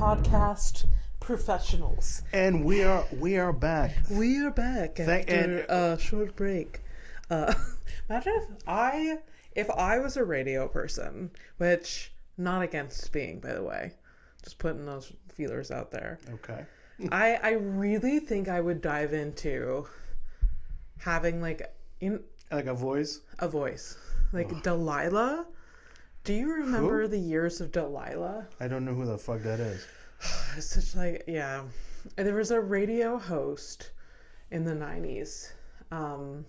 podcast professionals. And we are back. We are back after a short break. Imagine if I was a radio person, which not against being, by the way, just putting those feelers out there. Okay. I really think I would dive into having like a voice. A voice like Delilah. Do you remember Who? the years of Delilah? I don't know who the fuck that is. It's such like, yeah. There was a radio host in the 90s. And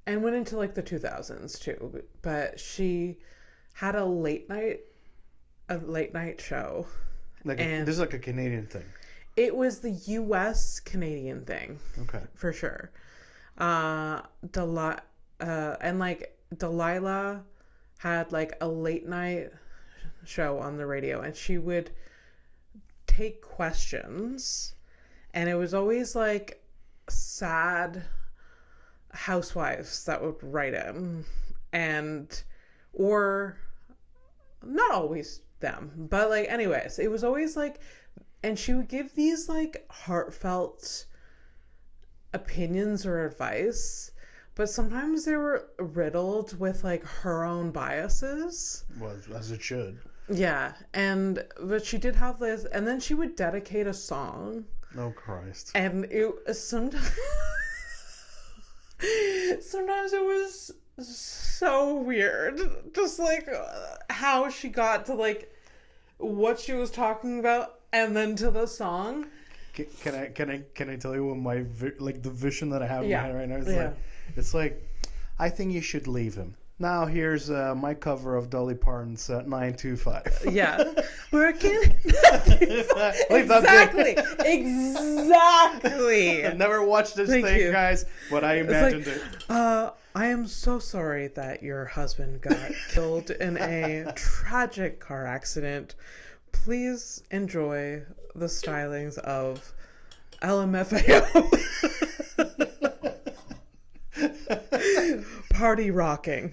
went into like the 2000s too. But she had a late night show. This is like a Canadian thing. It was the US Canadian thing. Okay. For sure. And like Delilah had like a late night show on the radio, and she would take questions, and it was always like sad housewives that would write in, or not always them, but like anyways, it was always like, and she would give these like heartfelt opinions or advice, but sometimes they were riddled with like her own biases. Well, as it should. Yeah, but she did have this, and then she would dedicate a song. Oh Christ! And it sometimes it was so weird, just like how she got to like what she was talking about, and then to the song. Can I tell you what my the vision that I have in my head right now? It's like I think you should leave him. Now here's my cover of Dolly Parton's 925. Yeah, working. Exactly. I never watched this thing, guys, but I imagined it. I am so sorry that your husband got killed in a tragic car accident. Please enjoy the stylings of LMFAO. Party rocking.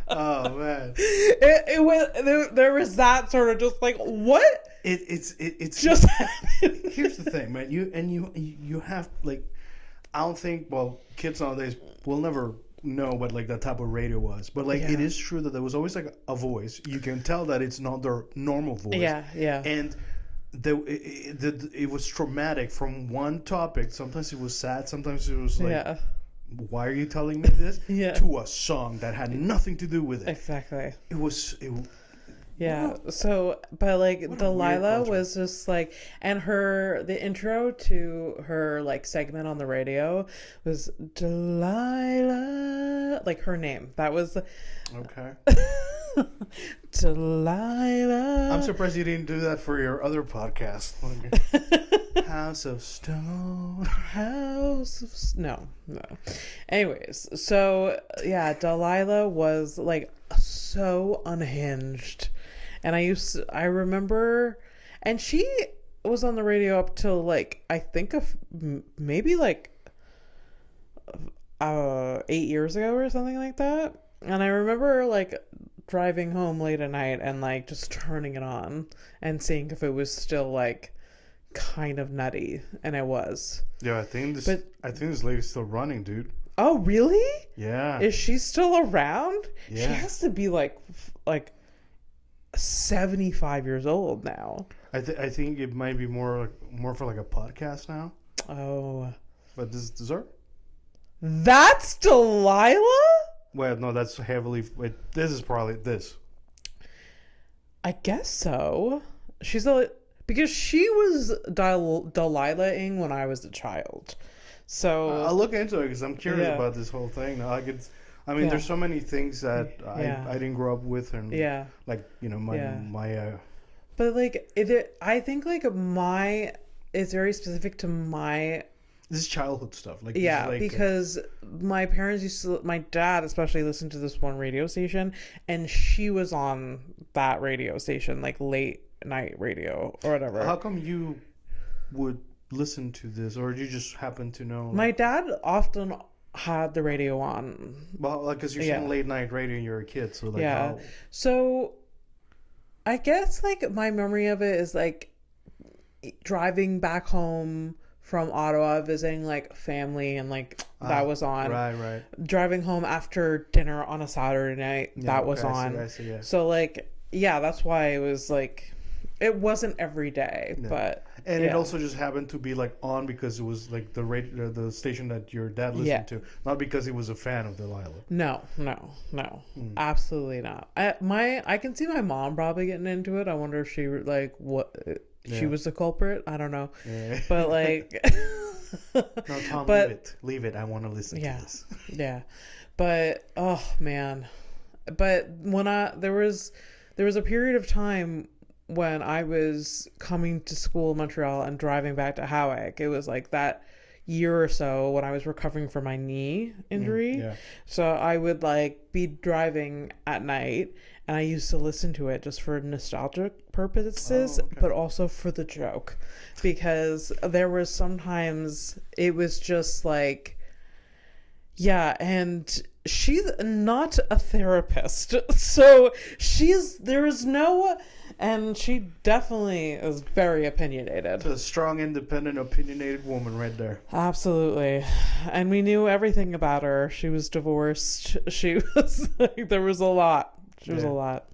Oh man, it was there was that sort of just like what it's just happened. Here's the thing, man. You have like, I don't think, well, kids nowadays will never know what like that type of radio was, but like it is true that there was always like a voice. You can tell that it's not their normal voice. Yeah. And it was traumatic from one topic. Sometimes it was sad. Sometimes it was like, why are you telling me this? To a song that had nothing to do with it. Exactly. Yeah. What? So, but like Delilah was just like, and the intro to her like segment on the radio was Delilah, like her name. That was okay. Delilah. I'm surprised you didn't do that for your other podcast. House of Stone. No. Anyways, so yeah, Delilah was like so unhinged, and I remember, and she was on the radio up till like I think of maybe like 8 years ago or something like that, and I remember like driving home late at night and like just turning it on and seeing if it was still like kind of nutty, and it was. Yeah, I think this lady's still running, dude. Oh, really? Yeah. Is she still around? Yeah. She has to be like 75 years old now. I think it might be more for like a podcast now. Oh. But this is her? That's Delilah? Well, no, that's heavily. This is probably this. I guess so. Because she was Delilah-ing when I was a child. So I'll look into it because I'm curious about this whole thing. There's so many things that I didn't grow up with, and like my. But like I think like it's very specific to my. This is childhood stuff. Because my parents my dad especially listened to this one radio station, and she was on that radio station, like late night radio or whatever. How come you would listen to this, or you just happen to know? My dad often had the radio on. Well, like, because you're saying late night radio and you're a kid, so like, Yeah. So I guess like my memory of it is like driving back home from Ottawa, visiting like family, and like that was on. Right. Driving home after dinner on a Saturday night, that was on. I see, yeah. So like, yeah, that's why it was like, it wasn't every day, but. And it also just happened to be like on because it was like the radio, the station that your dad listened to, not because he was a fan of Delilah. No, absolutely not. I can see my mom probably getting into it. I wonder if she like she was the culprit. I don't know, but like, no, Tom, leave it. I want to listen to this. Yeah, but oh man, but when there was a period of time when I was coming to school in Montreal and driving back to Howick. It was like that year or so when I was recovering from my knee injury. So I would like be driving at night, and I used to listen to it just for nostalgic purposes, but also for the joke, because there was sometimes it was just like, and she's not a therapist, so and she definitely is very opinionated. It's a strong, independent, opinionated woman right there. Absolutely. And we knew everything about her. She was divorced. She was like, there was a lot. She was a lot.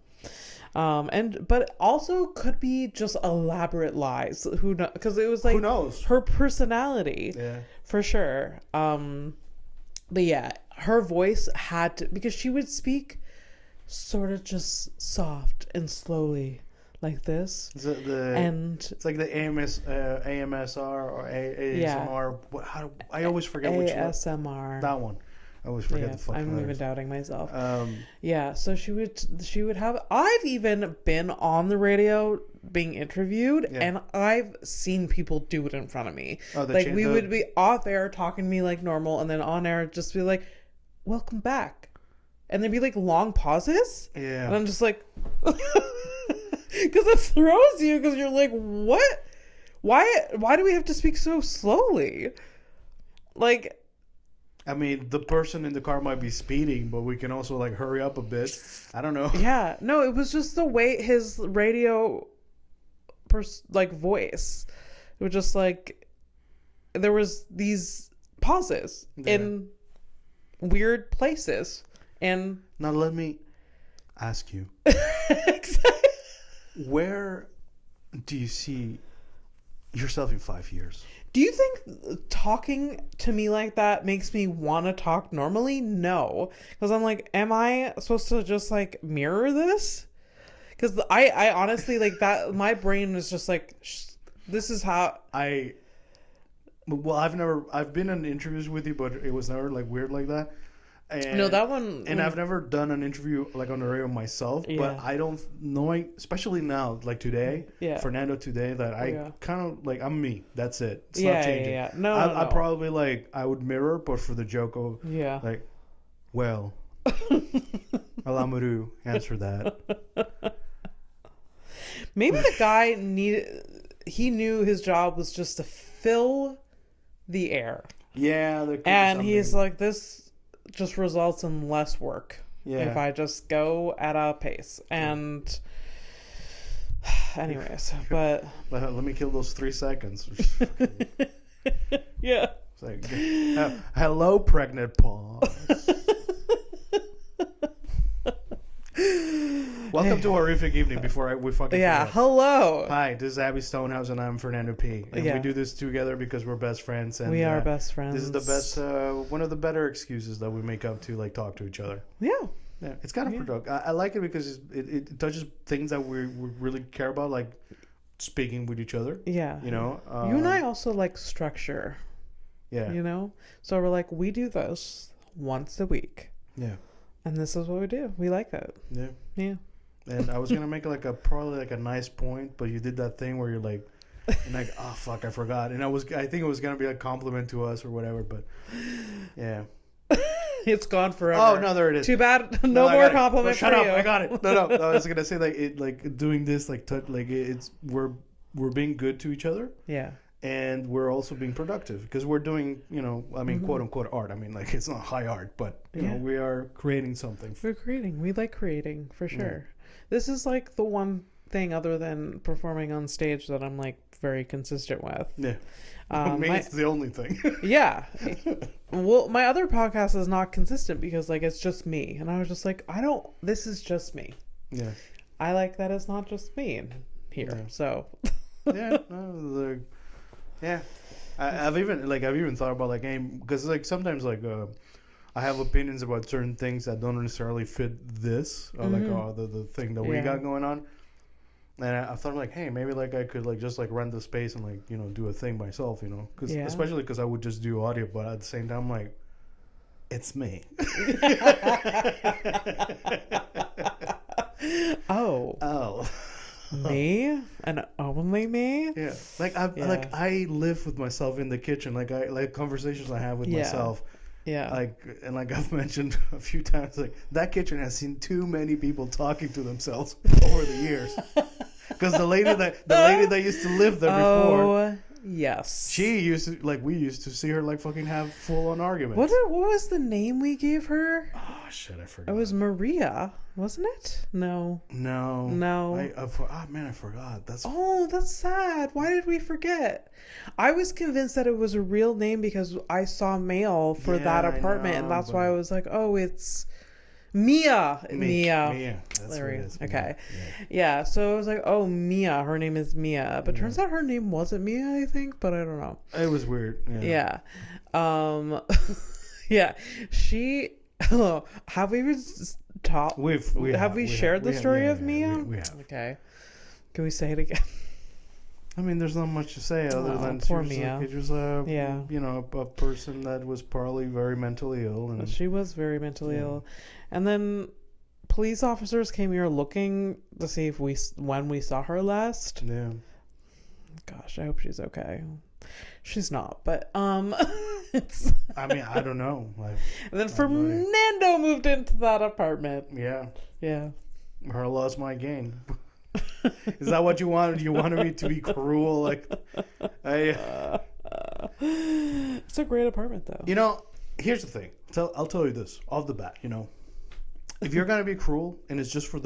But also could be just elaborate lies. Who knows? Because it was like, who knows? Her personality. Yeah. For sure. But yeah, her voice had to, because she would speak sort of just soft and slowly. Like this, it's like the AMSR or ASMR. I always forget which one. ASMR. That one. I always forget the fucking I'm letters. even doubting myself. So she would have. I've even been on the radio being interviewed, and I've seen people do it in front of me. Like we would be off air talking to me like normal, and then on air just be like, "Welcome back," and there'd be like long pauses. Yeah, and I'm just like. Because it throws you, because you're like, what? Why do we have to speak so slowly? Like, I mean, the person in the car might be speeding, but we can also like hurry up a bit. I don't know. Yeah, no, it was just the way his radio, voice. It was just like, there was these pauses in weird places, and now let me ask you. Exactly. Where do you see yourself in 5 years? Do you think talking to me like that makes me want to talk normally? No. Because I'm like, am I supposed to just like mirror this? Because I honestly like that. My brain is just like, this is how I've been in interviews with you, but it was never like weird like that. And, no, that one. And I've never done an interview like on the radio myself, but I don't know, especially now, like today, Fernando today, that I kind of like, I'm me. That's it. It's not changing. No, I probably like, I would mirror, but for the joke of like, well, Alamuru, answer that. Maybe the guy he knew his job was just to fill the air. Yeah. And he's like, this just results in less work if I just go at a pace. And anyways, but let me kill those 3 seconds. Yeah. It's like, hello, pregnant pause. Welcome to Horrific Evening. Before we fucking forget. Hello. Hi, this is Abby Stonehouse, and I'm Fernando P. And we do this together because we're best friends. And we are best friends. This is the best, one of the better excuses that we make up to like talk to each other. Yeah. It's kind of productive. I like it because it touches things that we really care about, like speaking with each other. Yeah. You know. You and I also like structure. Yeah. You know, so we're like, we do this once a week. Yeah. And this is what we do. We like that. Yeah. Yeah. And I was gonna make probably a nice point, but you did that thing where you're like, oh fuck, I forgot. And I think it was gonna be a compliment to us or whatever, but yeah. It's gone forever. Oh no, there it is. Too bad. No more compliment. Shut up! I got it. No. I was gonna say doing this we're being good to each other. Yeah. and we're also being productive because we're doing, quote unquote art. I mean, like, it's not high art, but you know, we are creating something. We're creating. We like creating for sure. This is like the one thing other than performing on stage that I'm like very consistent with. Yeah. It's the only thing. Yeah. Well, my other podcast is not consistent because like it's just me, and I was just like, this is just me. Yeah. I like that it's not just me in here. Yeah. So. I've even thought about like, because like sometimes like I have opinions about certain things that don't necessarily fit this or like the thing that we got going on. And I thought like, hey, maybe like I could like just like rent the space and like, you know, do a thing myself, you know, especially because I would just do audio, but at the same time, like, it's me. Oh. Me and only me. Yeah, like I live with myself in the kitchen. Like I like conversations I have with myself. Yeah, like I've mentioned a few times, like that kitchen has seen too many people talking to themselves over the years. Because the lady that used to live there before, yes, she used to like we used to see her like fucking have full on arguments. What was the name we gave her? Oh shit, I forgot. It was Maria, wasn't it? No. I forgot. That's sad. Why did we forget? I was convinced that it was a real name because I saw mail for that apartment, and that's why I was like, oh, it's Mia. That's what it is. Okay. Yeah. So I was like, oh, Mia. Her name is Mia. But turns out her name wasn't Mia, I think. But I don't know. It was weird. Yeah. Yeah. She... have we even talked? Have we shared the story of Mia? We have. Okay. Can we say it again? I mean, there's not much to say other than poor Mia. Like, it was a person that was probably very mentally ill, and she was very mentally ill. And then police officers came here looking to see when we saw her last. Yeah. Gosh, I hope she's okay. She's not, but it's. I mean, I don't know. Like, and then Fernando moved into that apartment. Yeah. Yeah. Her loss, my gain. Is that what you wanted? You wanted me to be cruel? Like, it's a great apartment, though. You know, here's the thing. I'll tell you this off the bat. You know, if you're gonna be cruel and it's just for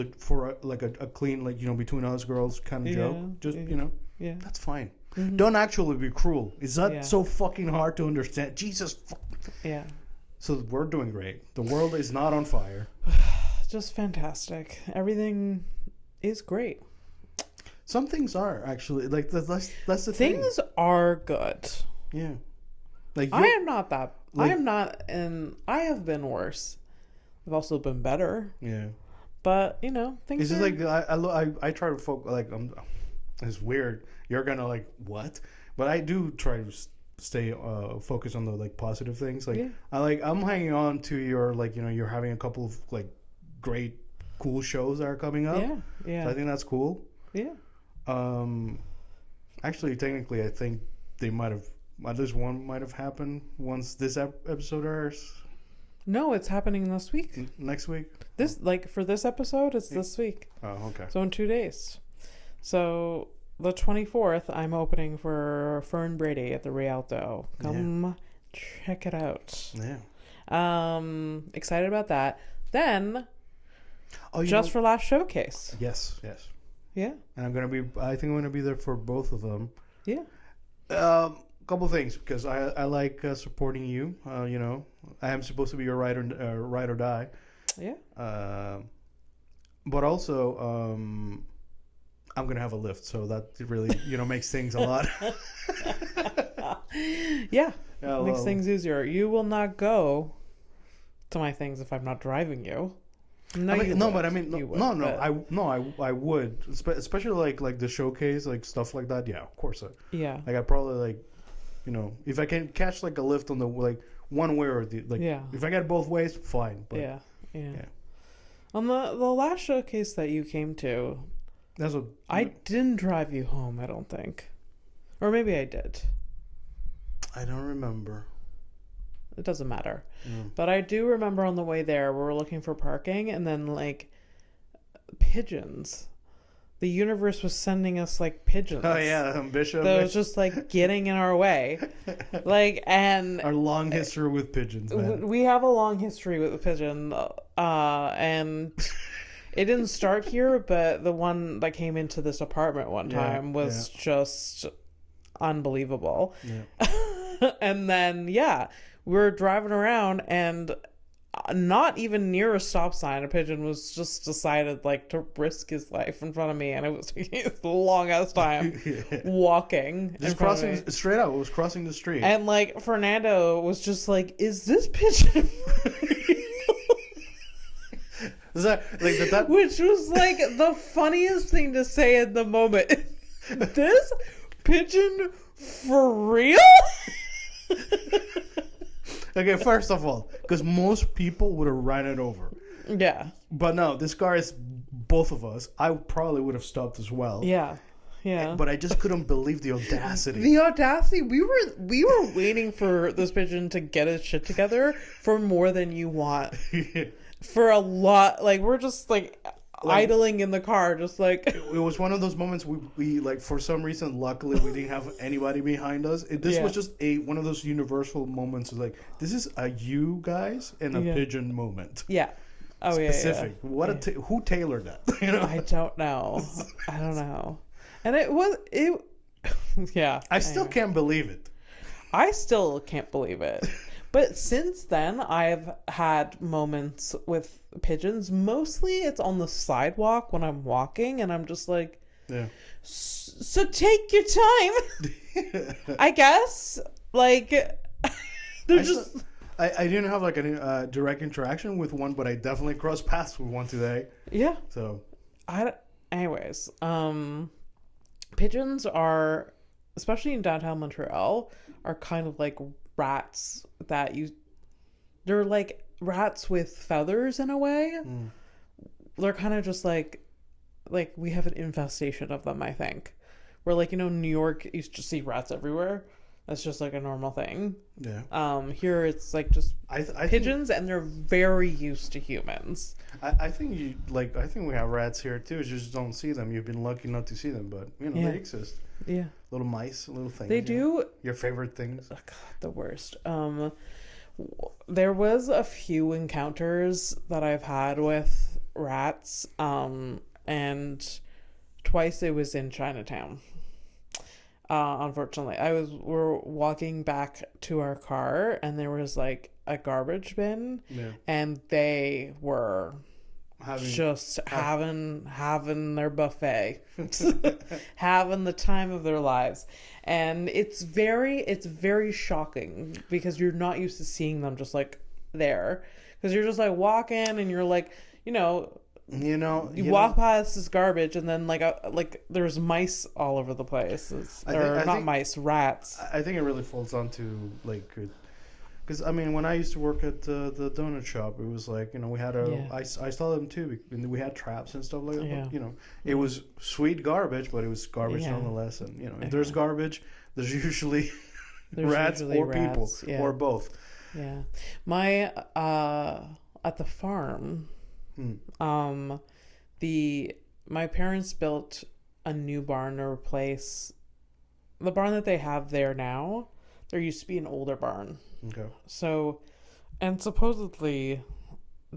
a clean, like, you know, between us girls kind of joke, just you know, that's fine. Mm-hmm. Don't actually be cruel. Is that so fucking hard to understand? Jesus. Yeah. So we're doing great. The world is not on fire. Just fantastic. Everything is great. Some things are actually like that's the thing. Things are good. Yeah. Like I am not that. Like, I am not, and I have been worse. I've also been better. Yeah. But you know, things. It's just like I try to focus. Like it's weird. You're gonna like what? But I do try to stay focused on the like positive things. Like I'm hanging on to your like, you know, you're having a couple of like great cool shows that are coming up. Yeah. So I think that's cool. Yeah. Actually, technically, I think they might have at least one might have happened once this episode airs. No, it's happening this week. Next week. This for this episode, it's this week. Oh, okay. So in 2 days. So the 24th, I'm opening for Fern Brady at the Rialto. Come check it out. Yeah. Excited about that. Then, Just for Last Showcase. Yes. Yeah. And I think I'm gonna be there for both of them. Yeah. Couple things, because I like supporting you. You know, I am supposed to be your ride or die. Yeah. But also, I'm gonna have a lift, so that really, you know, makes things a lot. Yeah. Makes things easier. You will not go to my things if I'm not driving you. I would, especially like the showcase, like stuff like that. Yeah, of course. Yeah. Like I probably like, you know, if I can catch like a lift on the like one way or the like, if I get both ways, fine. But, yeah. On the last showcase that you came to, I didn't drive you home. I don't think, or maybe I did. I don't remember. It doesn't matter. But I do remember on the way there, we were looking for parking, and then like pigeons the universe was sending us like pigeons. Oh yeah, Bishop. That was just like getting in our way. Like, and our long history with pigeons, man. we have a long history with the pigeon, and it didn't start here, but the one that came into this apartment one time was just unbelievable. Yeah. And then we're driving around, and not even near a stop sign, a pigeon was just decided like to risk his life in front of me, and it was taking a long ass time walking. Just crossing straight up. It was crossing the street, and like Fernando was just like, "Is this pigeon?" Is that like that? Which was like the funniest thing to say in the moment. This pigeon for real? Okay, first of all, because most people would have ran it over. Yeah. But no, this car is both of us. I probably would have stopped as well. Yeah. Yeah. But I just couldn't believe the audacity. The audacity. We were waiting for this pigeon to get his shit together for more than you want. For a lot. Like, we're just like idling in the car, just like it was one of those moments we like, for some reason, luckily we didn't have anybody behind us. This was just one of those universal moments, like, this is a you guys and a pigeon moment. Yeah. Oh, specific. Yeah. What who tailored that? You know? I don't know. And it yeah. I still can't believe it. I still can't believe it. But since then, I've had moments with pigeons. Mostly it's on the sidewalk when I'm walking, and I'm just like, so take your time. I guess. Like, they're I didn't have like a direct interaction with one, but I definitely crossed paths with one today. Yeah. So, anyways, pigeons are, especially in downtown Montreal, are kind of like rats they're like rats with feathers in a way. They're kind of just like we have an infestation of them, I think. Where, like, New York used to see rats everywhere. That's just like a normal thing. Yeah. Here it's like just pigeons, and they're very used to humans. I think I think we have rats here too. You just don't see them. You've been lucky not to see them, but they exist. Yeah. Little mice, little things. They do. Your favorite things? Oh, God, the worst. There was a few encounters that I've had with rats, and twice it was in Chinatown. Unfortunately, we're walking back to our car, and there was like a garbage bin, and they were having their buffet, having the time of their lives. And it's very shocking because you're not used to seeing them just like there, because you're just like walking and you're like, you walk past this garbage, and then like there's mice all over the place. Rats. I think it really falls onto like, because I mean, when I used to work at the donut shop, it was like, we had I saw them too, and we had traps and stuff like that. But, it was sweet garbage, but it was garbage nonetheless. And if there's garbage, there's usually rats or people or both. Yeah, my at the farm. My parents built a new barn to replace the barn that they have there now. There used to be an older barn. Okay. So, and supposedly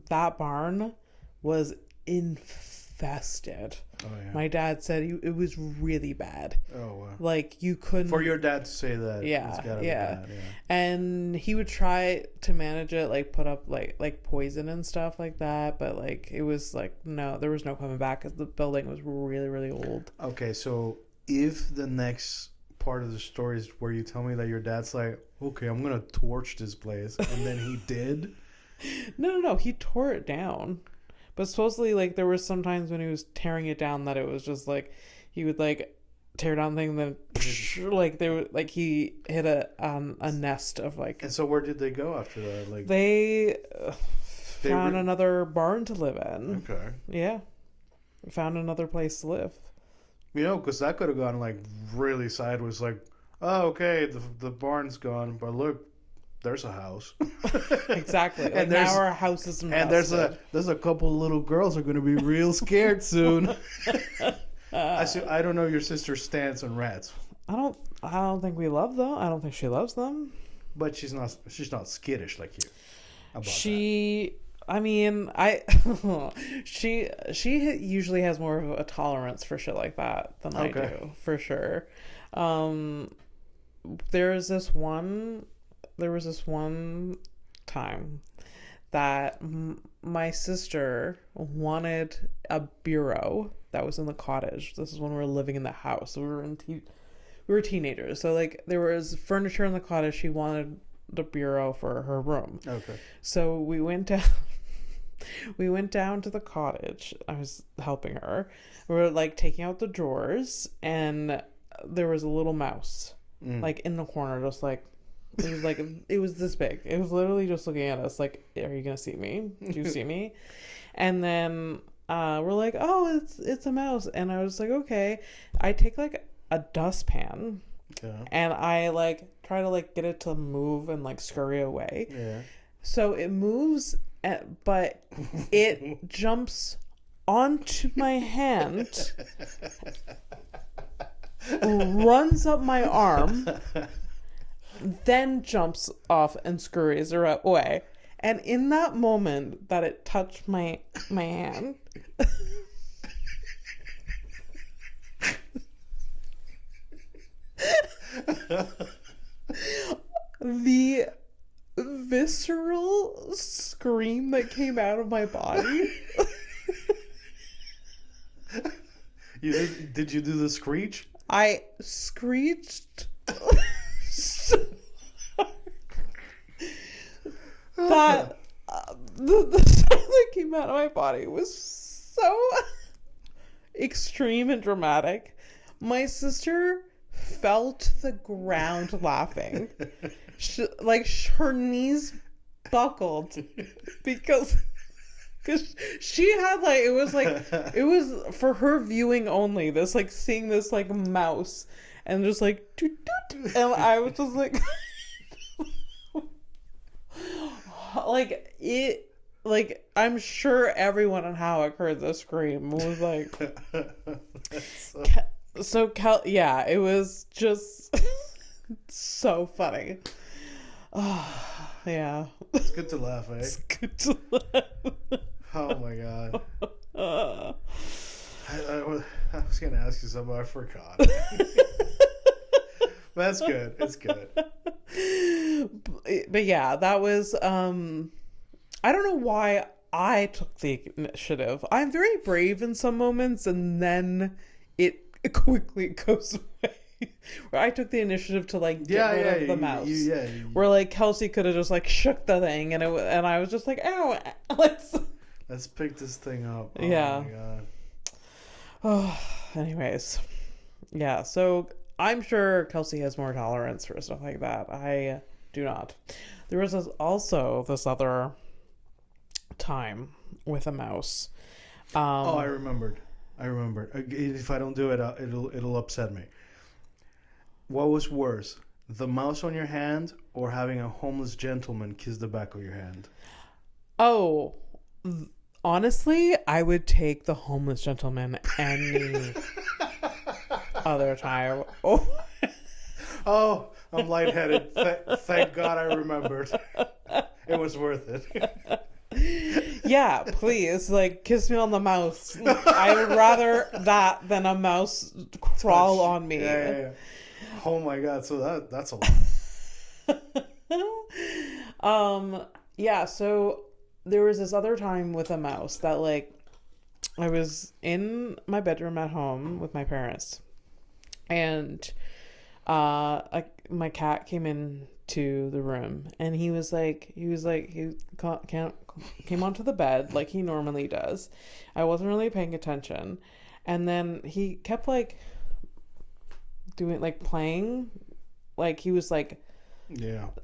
that barn was infested. Oh, yeah. My dad said it was really bad. Oh, wow. Like, you couldn't... For your dad to say that. Yeah, it's gotta be bad, yeah. And he would try to manage it, like, put up, like poison and stuff like that. But, like, it was, like, no, there was no coming back because the building was really, really old. Okay, so if the next part of the story is where you tell me that your dad's like, okay, I'm going to torch this place, and then he did? No, he tore it down. But supposedly, like, there were some times when he was tearing it down that it was just, like, he would, like, tear down things, then, like, they would, like, he hit a nest of, like... And so where did they go after that? Like, they found another barn to live in. Okay. Yeah. Found another place to live. Because that could have gone, like, really sideways, like, oh, okay, the barn's gone, but look, there's a house. Exactly. Like, and now our house is invested. And there's a couple little girls are going to be real scared soon. I don't know your sister's stance on rats, I don't think we love them. I don't think she loves them. but she's not skittish like you about She, I mean, I she usually has more of a tolerance for shit like that than I Okay. do, for sure. There was this one time that my sister wanted a bureau that was in the cottage. This is when we were living in the house. We were teenagers, so like there was furniture in the cottage. She wanted the bureau for her room. that. Okay. So we went down. We went down to the cottage. I was helping her. We were like taking out the drawers, and there was a little mouse, like in the corner, just like it was this big. It was literally just looking at us, like, "Are you gonna see me? Do you see me?" And then we're like, "Oh, it's a mouse," and I was like, "Okay." I take like a dustpan, and I like try to like get it to move and like scurry away. Yeah. So it moves, but it jumps onto my hand, runs up my arm, then jumps off and scurries away. And in that moment that it touched my hand, the visceral scream that came out of my body. Did you do the screech? I screeched so hard that the sound that came out of my body was so extreme and dramatic. My sister fell to the ground laughing. Her knees buckled because she had like it was for her viewing only, this like seeing this like mouse and just like doot, doot, and I was just like like it, like I'm sure everyone in Howick heard the scream. It was like yeah, it was just so funny. Oh, yeah. It's good to laugh, eh? It's good to laugh. Oh my god. I was gonna ask you something, I forgot. That's good. It's good. But yeah, that was I don't know why I took the initiative. I'm very brave in some moments, and then it quickly goes away. Where I took the initiative to like get rid of the mouse. Where like Kelsey could have just like shook the thing, and I was just like, ow, let's pick this thing up. Oh yeah. My god. Oh, anyways, yeah. So I'm sure Kelsey has more tolerance for stuff like that. I do not. There was also this other time with a mouse. I remembered. If I don't do it, it'll upset me. What was worse, the mouse on your hand or having a homeless gentleman kiss the back of your hand? Oh, honestly, I would take the homeless gentleman any other time. Oh, I'm lightheaded. Thank God I remembered. It was worth it. Yeah, please, like, kiss me on the mouse. I would rather that than a mouse crawl on me. Yeah. Oh my god, so that's a lot. Yeah, so there was this other time with a mouse that like I was in my bedroom at home with my parents, and my cat came into the room, and he came onto the bed like he normally does. I wasn't really paying attention, and then he kept like doing like playing, like he was like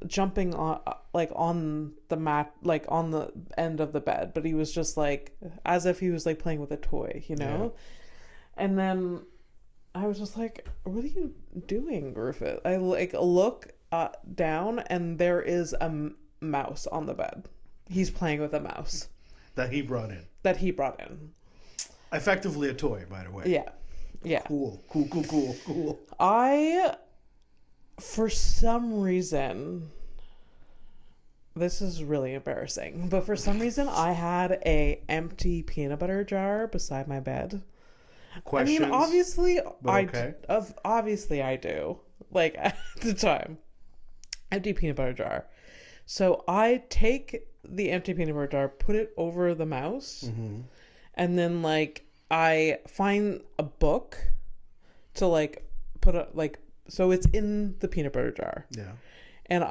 jumping on the mat, like on the end of the bed, but he was just like as if he was like playing with a toy, and then I was just like, what are you doing, Rufus? I like look down, and there is a mouse on the bed. He's playing with a mouse that he brought in. Effectively a toy, by the way. Yeah. Yeah. Cool. For some reason, this is really embarrassing, but for some reason I had a empty peanut butter jar beside my bed. Questions? I mean, obviously, okay. obviously I do. Like, at the time. Empty peanut butter jar. So I take the empty peanut butter jar, put it over the mouse, and then, like, I find a book to, like, put a, like, so it's in the peanut butter jar. Yeah. And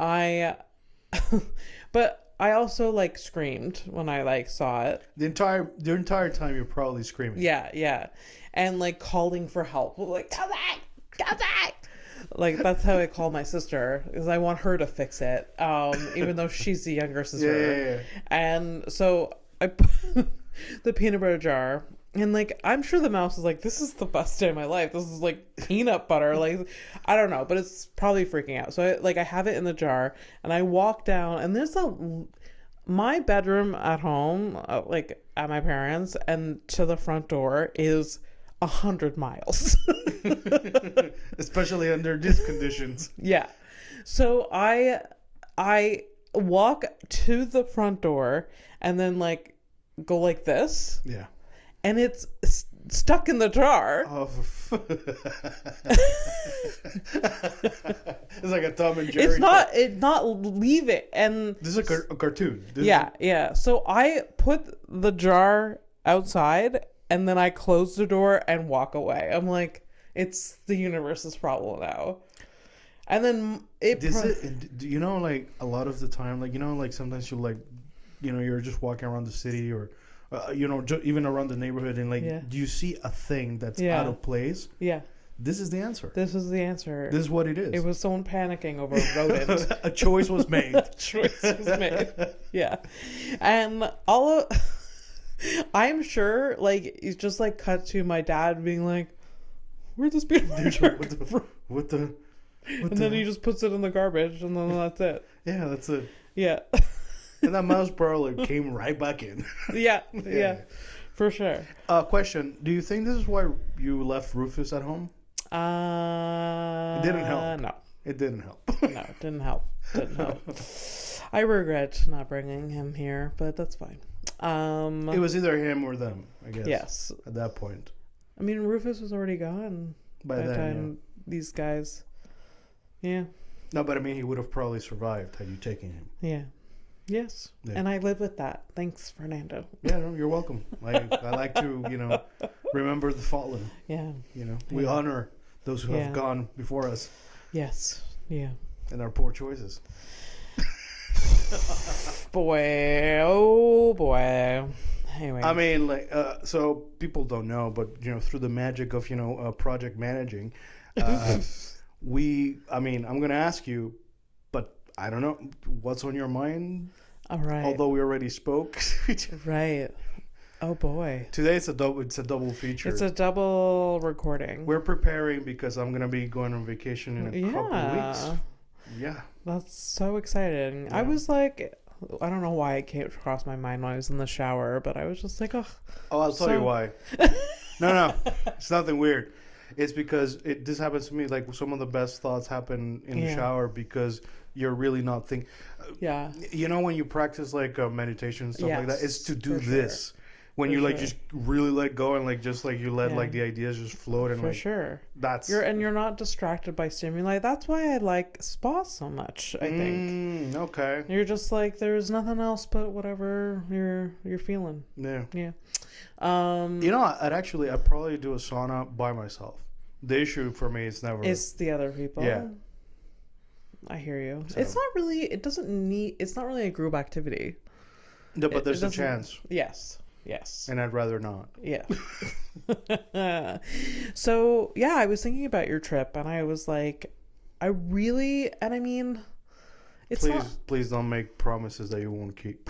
but I also, like, screamed when I, like, saw it. The entire time you're probably screaming. Yeah. And, like, calling for help. Like, come back! Like, that's how I call my sister, because I want her to fix it, even though she's the younger sister. Yeah. And so I put the peanut butter jar, and, like, I'm sure the mouse is like, this is the best day of my life. This is, like, peanut butter. Like, I don't know, but it's probably freaking out. So, I have it in the jar, and I walk down, and there's my bedroom at home, like, at my parents', and to the front door is 100 miles. Especially under these conditions. Yeah. So I walk to the front door and then, like, go like this. Yeah. And it's stuck in the jar. Oh, it's like a Tom and Jerry. It's not leave it. And this is a cartoon. Yeah. So I put the jar outside and then I close the door and walk away. I'm like, it's the universe's problem now. And then you know, like, a lot of the time, like, you know, like, sometimes you, like, you know, you're just walking around the city or you know, even around the neighborhood, and, like, do you see a thing that's out of place? Yeah. This is the answer. This is the answer. This is what it is. It was someone panicking over a rodent. A choice was made. Yeah. And I'm sure, like, it's just, like, cut to my dad being like, where'd this peanut butter jar come from? What the? And then he just puts it in the garbage, and then that's it. Yeah, that's it. Yeah. And that mouse probably came right back in. Yeah, for sure. Question: do you think this is why you left Rufus at home? It didn't help. No. It didn't help. No, it didn't help. I regret not bringing him here, but that's fine. It was either him or them, I guess. Yes. At that point. I mean, Rufus was already gone by the time these guys. Yeah. No, but I mean, he would have probably survived had you taken him. Yeah. Yes. Yeah. And I live with that. Thanks, Fernando. Yeah, no, you're welcome. I like to, you know, remember the fallen. Yeah. You know, we honor those who have gone before us. Yes. Yeah. And our poor choices. Boy. Oh, boy. Anyway. I mean, like, so people don't know, but, you know, through the magic of, you know, project managing, I'm going to ask you, but I don't know what's on your mind. All right. Although we already spoke. Right. Oh boy. Today it's a double feature. It's a double recording. We're preparing because I'm going to be going on vacation in a couple of weeks. Yeah. That's so exciting. Yeah. I was like, I don't know why it came across my mind when I was in the shower, but I was just like, oh. Oh, I'll tell you why. No. It's nothing weird. It's because this happens to me. Like, some of the best thoughts happen in the shower because you're really not thinking. Yeah. You know, when you practice, like, meditation and stuff like that, it's to do this. Sure. When you like just really let go and like just like you let like the ideas just float and for sure. That's you're not distracted by stimuli. That's why I like spa so much. I think. Okay. You're just like there's nothing else but whatever you're feeling. Yeah. Yeah. You know, I'd probably do a sauna by myself. The issue for me is never. It's the other people. Yeah. I hear you. So. It's not really a group activity. No, but there's a chance. Yes. And I'd rather not. Yeah. So, yeah, I was thinking about your trip and I was like, I mean, Please don't make promises that you won't keep.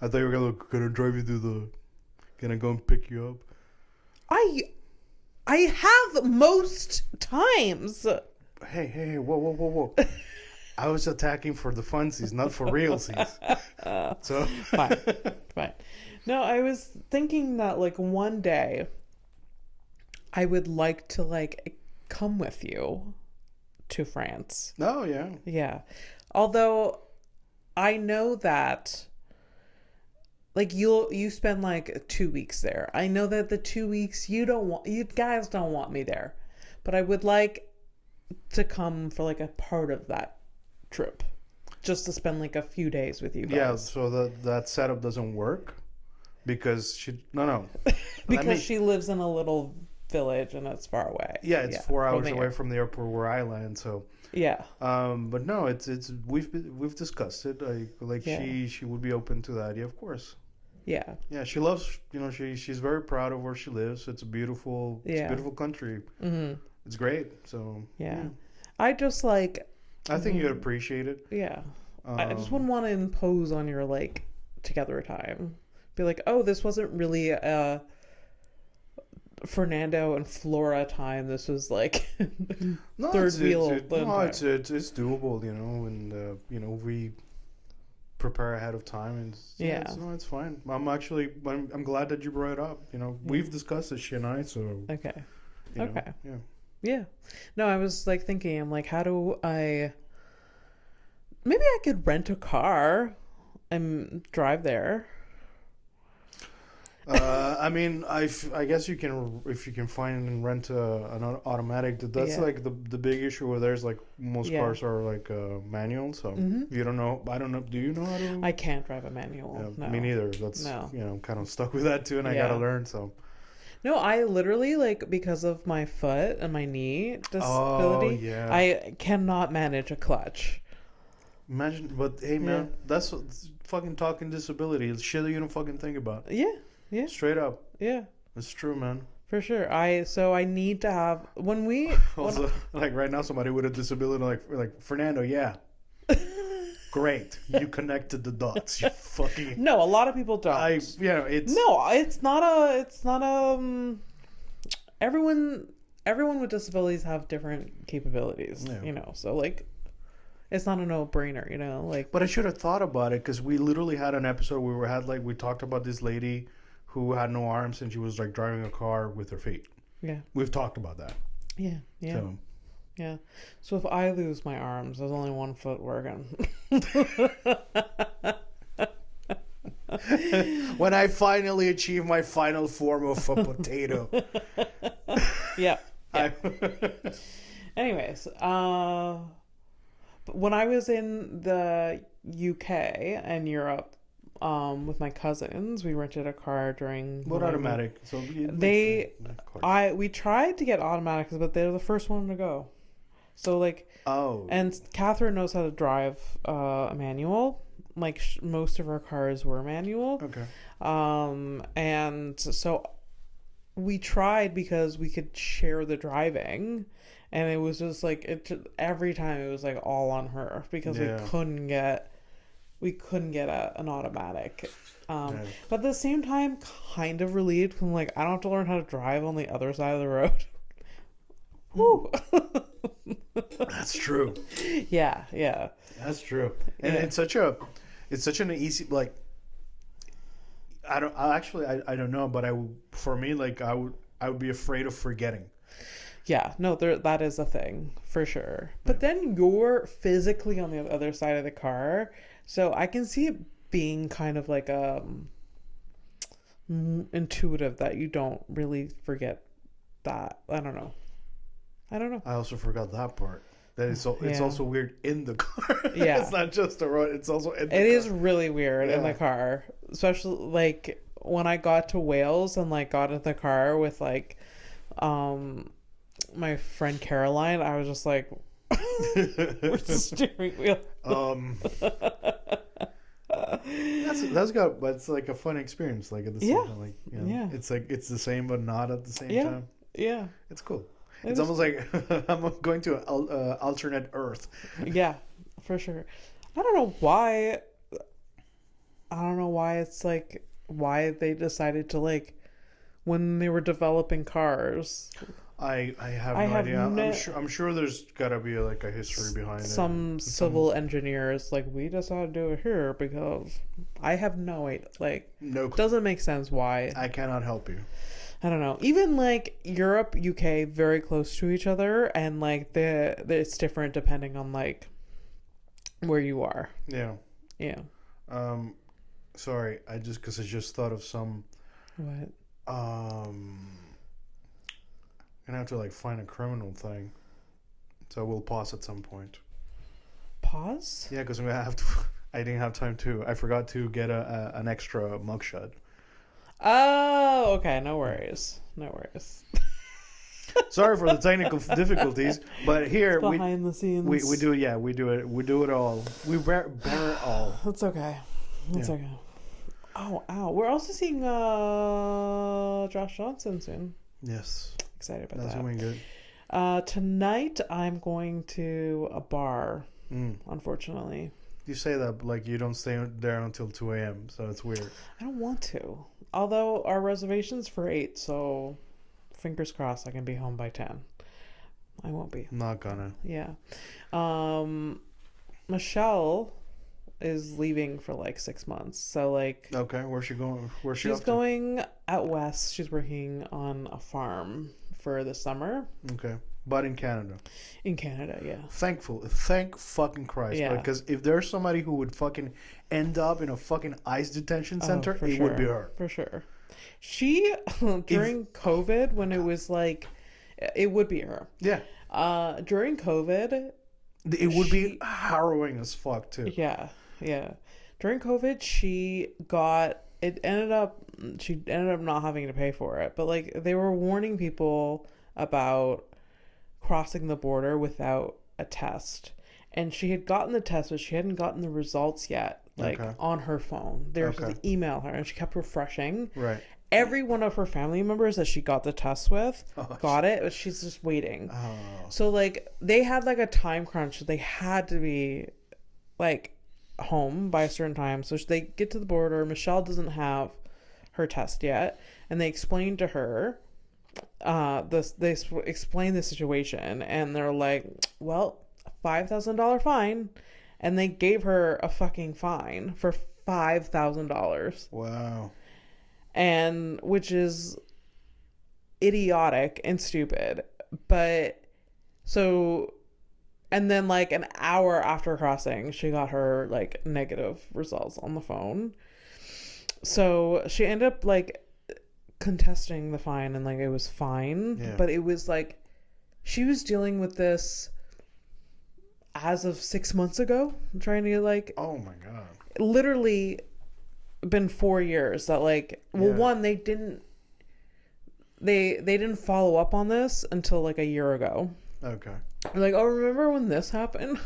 I thought you were gonna drive you gonna go and pick you up. I have most times. Hey, whoa. I was attacking for the funsies, not for realsies. So Fine. No, I was thinking that like one day I would like to like come with you to France. Oh yeah. Yeah. Although I know that like you spend like 2 weeks there. I know that the 2 weeks you guys don't want me there. But I would like to come for like a part of that trip. Just to spend like a few days with you guys. Yeah, so that setup doesn't work because no. Because she lives in a little village and it's far away. Yeah, it's 4 hours away from the airport where I land, so yeah. But no, it's we've discussed it. She would be open to that. Yeah, of course. Yeah. Yeah, she loves, she's very proud of where she lives. It's a beautiful country. Mm-hmm. It's great. So yeah. I just like I think you'd appreciate it. Yeah. I just wouldn't want to impose on your like together time. Be like, oh, this wasn't really a Fernando and Flora time. This was like third wheel. It's doable, and we prepare ahead of time, and it's fine. I'm glad that you brought it up. We've discussed this, she and I. So okay. Okay. Yeah. No, I was like thinking, I'm like, how do maybe I could rent a car and drive there. I guess you can, if you can find and rent an automatic. That's like the big issue where there's like most cars are like manual. So you don't know. I don't know. Do you know how to? I can't drive a manual. Yeah, no. Me neither. That's kind of stuck with that too, and I gotta learn. So. No, I literally, like, because of my foot and my knee disability, I cannot manage a clutch. Imagine, but hey, man, that's fucking talking disability. It's shit that you don't fucking think about. Yeah. Straight up. Yeah. It's true, man. For sure. So I need to have, like right now, somebody with a disability, like Fernando, yeah. Great, you connected the dots. You fucking no. A lot of people don't. It's not a. Everyone with disabilities have different capabilities. Yeah. So like, it's not a no-brainer. Like. But I should have thought about it because we literally had an episode where we talked about this lady who had no arms and she was like driving a car with her feet. Yeah. We've talked about that. Yeah. So. Yeah. So if I lose my arms, there's only one foot working. When I finally achieve my final form of a potato. Yeah. Anyways, when I was in the UK and Europe, with my cousins, we rented a car during. What automatic? So we tried to get automatics, but they're the first one to go. So like, and Catherine knows how to drive a manual. Like most of our cars were manual. Okay. And so we tried because we could share the driving, and it was just like every time it was like all on her because we couldn't get an automatic. But at the same time, kind of relieved because like I don't have to learn how to drive on the other side of the road. Woo. That's true. Yeah. That's true. And it's such an easy, like, I don't know, but for me, like, I would be afraid of forgetting. Yeah, no, that is a thing for sure. But then you're physically on the other side of the car, so I can see it being kind of like intuitive that you don't really forget that. I don't know. I also forgot that part. That it's also weird in the car. Yeah. It's not just the road. It's also in the car. It is really weird in the car. Especially like when I got to Wales and like got in the car with like my friend Caroline, I was just like where's the steering wheel? But it's like a fun experience, like at the same time. Like it's like it's the same but not at the same time. Yeah. It's cool. It's almost like I'm going to an alternate Earth. Yeah, for sure. I don't know why it's like why they decided to like when they were developing cars. I have no idea. I'm sure there's gotta be like a history behind it. Some civil engineers like we decided to do it here because I have no idea. Like no, doesn't make sense why. I cannot help you. I don't know. Even like Europe, UK, very close to each other, and like it's different depending on like where you are. Yeah. Yeah. Sorry, I just thought of some. What? Gonna have to like find a criminal thing, so we'll pause at some point. Pause? Yeah, because I'm gonna have to. I didn't have time to. I forgot to get an extra mugshot. Oh, okay. No worries. No worries. Sorry for the technical difficulties, but here behind the scenes. we do. Yeah, we do it all. We bear it all. That's okay. That's okay. Oh, ow. We're also seeing Josh Johnson soon. Yes. Excited about That's that. going good. Tonight I'm going to a bar, unfortunately. You say that like you don't stay there until 2 a.m., so it's weird. I don't want to. Although our reservation's for 8, so fingers crossed I can be home by 10. I won't be. Not gonna. Yeah. Michelle is leaving for like 6 months. So like Okay, where's she going? she's going out west. She's working on a farm for the summer. Okay. But in Canada. In Canada, yeah. Thank fucking Christ. Yeah. Because if there's somebody who would fucking end up in a fucking ICE detention center, it would be her. For sure. She, during COVID, when it was like, it would be her. Yeah. During COVID. It would be harrowing as fuck, too. Yeah. Yeah. During COVID, she ended up not having to pay for it. But like, they were warning people about crossing the border without a test, and she had gotten the test, but she hadn't gotten the results yet, like on her phone. They were supposed to email her, and she kept refreshing. Right. Every one of her family members that she got the test with got it, but she's just waiting. So like they had like a time crunch, so they had to be like home by a certain time. So they get to the border. Michelle doesn't have her test yet, and they explained to her they explain the situation, and they're like, well, $5,000 fine, and they gave her a fucking fine for $5,000. Wow. And which is idiotic and stupid. But so, and then like an hour after crossing, she got her like negative results on the phone. So she ended up like contesting the fine, and like it was fine, but it was like she was dealing with this as of 6 months ago, trying to like, oh my god, literally been 4 years that like, well, one, they didn't follow up on this until like a year ago. Okay. Like, oh, remember when this happened?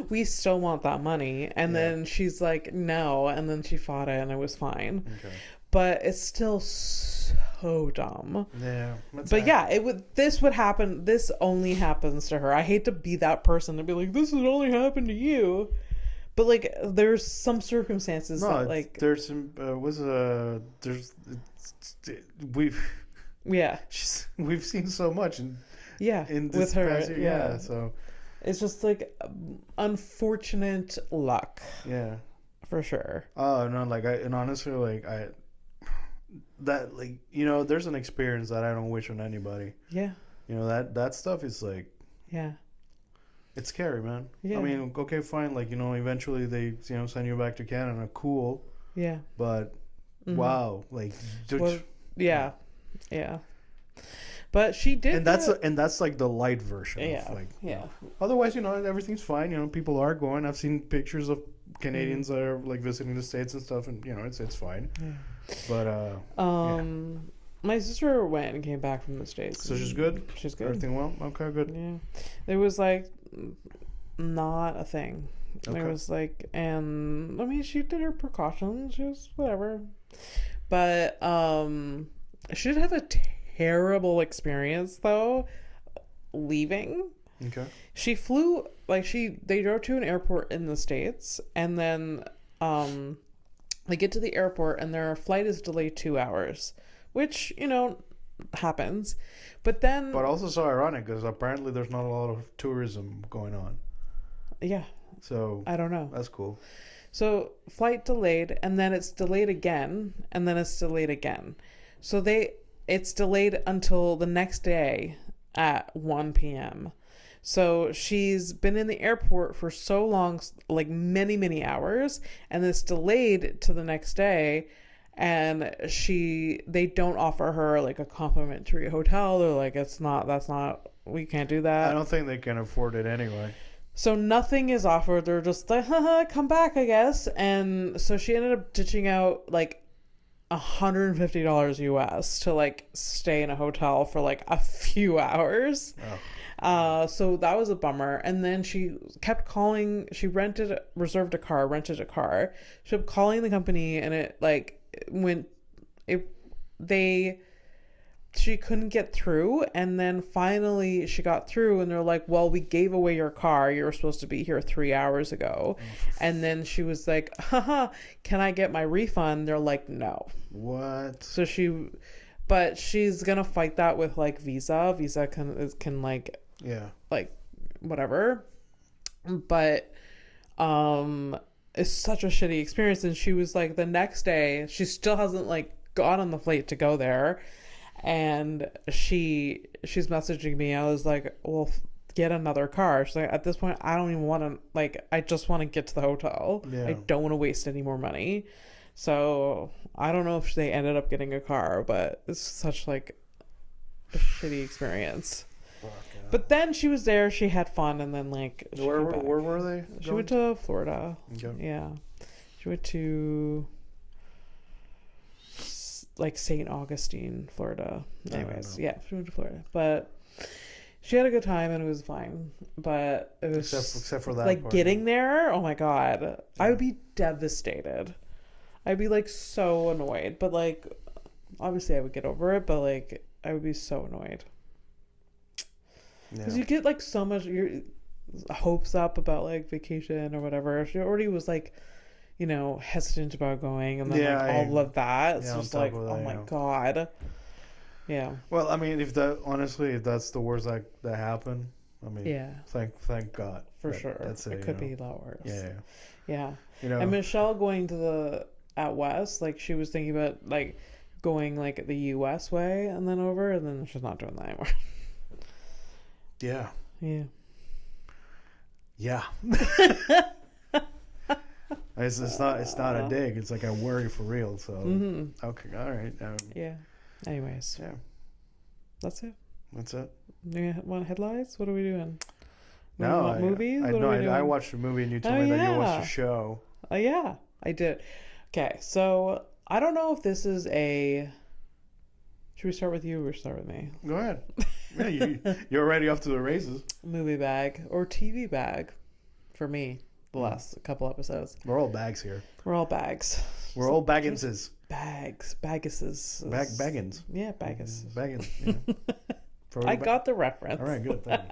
We still want that money. And then she's like, no, and then she fought it, and it was fine. Okay. But it's still so dumb. Yeah. But yeah, this would happen. This only happens to her. I hate to be that person to be like, this would only happen to you. But like, there's some circumstances that like there's some we've seen so much in this with her past year, so it's just like unfortunate luck. Yeah, for sure. Oh no, like and honestly, like that, like, you know, there's an experience that I don't wish on anybody. Yeah. You know, that stuff is like, yeah, it's scary, man. Yeah. I mean, okay, fine, like, you know, eventually they, you know, send you back to Canada, cool. Yeah. But wow, like, yeah. But she did, and that's like the light version. Yeah. Of, like, yeah. Otherwise, you know, everything's fine. You know, people are going. I've seen pictures of Canadians that are like visiting the States and stuff, and you know, it's fine. Yeah. But my sister went and came back from the States. So she's good. She's good. Everything well. Okay, good. Yeah. It was like not a thing. Okay. It was like, and I mean, she did her precautions. She was whatever. But she did have a terrible experience though leaving. Okay. She flew, like, they drove to an airport in the States, and then they get to the airport and their flight is delayed 2 hours, which, you know, happens. But also so ironic because apparently there's not a lot of tourism going on. Yeah. So I don't know. That's cool. So flight delayed, and then it's delayed again, and then it's delayed again. So it's delayed until the next day at 1 p.m. So she's been in the airport for so long, like many, many hours, and it's delayed to the next day. And they don't offer her like a complimentary hotel. They're like, we can't do that. I don't think they can afford it anyway. So nothing is offered. They're just like, haha, come back, I guess. And so she ended up ditching out like $150 US to like stay in a hotel for like a few hours. Oh. So that was a bummer. And then she kept calling. She rented a car. She kept calling the company, and it like she couldn't get through. And then finally she got through, and they're like, well, we gave away your car. You were supposed to be here 3 hours ago. And then she was like, haha, can I get my refund? They're like, no. What? So but she's gonna fight that with like Visa can like, yeah, like whatever. But it's such a shitty experience. And she was like, the next day she still hasn't like got on the flight to go there. And she's messaging me. I was like, well, get another car. She's like, at this point, I don't even want to, like, I just want to get to the hotel. Yeah. I don't want to waste any more money. So I don't know if they ended up getting a car, but it's such like a shitty experience. But then she was there, she had fun, and then like where were they going? She went to Florida. Okay. Yeah, she went to like St. Augustine, Florida. Anyways, yeah, she went to Florida, but she had a good time and it was fine. But it was except for that like part. Getting there. Oh my god, I would be devastated. I'd be like so annoyed, but like obviously I would get over it, but like I would be so annoyed because you get like so much your hopes up about like vacation or whatever. She already was like, you know, hesitant about going, and then all of that. It's just like, oh my god. Yeah. Well, I mean, if that's the worst that happened, I mean, yeah. Thank God. For sure. That's it. It could be a lot worse. Yeah. Yeah. You know, and Michelle going to out west, like she was thinking about like going like the U.S. way and then over, and then she's not doing that anymore. Yeah. Yeah. Yeah. It's not a dig. It's like I worry for real. So okay, all right. Yeah. Anyways. Yeah. That's it. Yeah. Want headlines? What are we doing? No, movies. I watched a movie and you told me that you watched a show. Oh yeah, I did. Okay, so I don't know if this is a. Should we start with you or start with me? Go ahead. Yeah, you're already off to the races. Movie bag or TV bag, for me. The last couple episodes. We're all bags here. We're all bags. We're all bagginses. Baggises. Baggins. Yeah, baggins. Baggins. Yeah. I got the reference. All right, good. Thank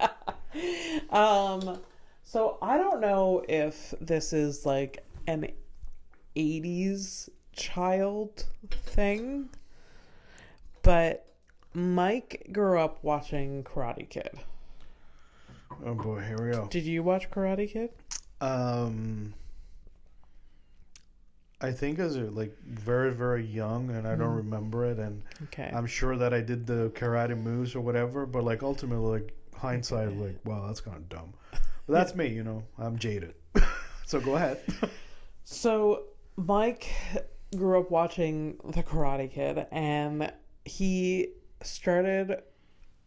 you. So I don't know if this is like an 80s child thing, but Mike grew up watching Karate Kid. Oh boy, here we go. Did you watch Karate Kid? I think as like very, very young, and I don't remember it, and I'm sure that I did the karate moves or whatever, but like ultimately, like hindsight, like wow, that's kind of dumb. But that's me, you know. I'm jaded. So go ahead. So Mike grew up watching the Karate Kid, and he started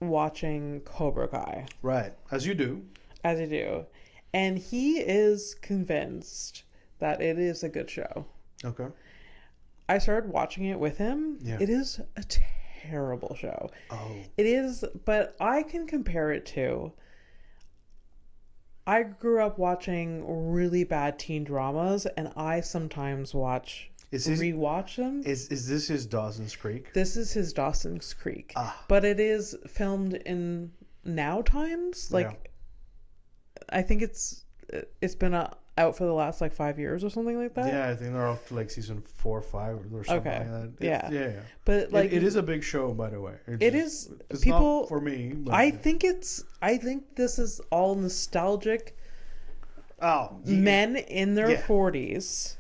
watching Cobra Kai. Right, as you do. As you do. And he is convinced that it is a good show. Okay. I started watching it with him. Yeah. It is a terrible show. Oh. It is, but I can compare it to... I grew up watching really bad teen dramas, and I sometimes rewatch them. Is this his Dawson's Creek? This is his Dawson's Creek. Ah. But it is filmed in now times. Like, I think it's been out for the last like 5 years or something like that. Yeah, I think they're off to like season 4 or 5 or something like that. Yeah. But like it is a big show, by the way. It's people not for me. But I think this is all nostalgic. Oh, men in their 40s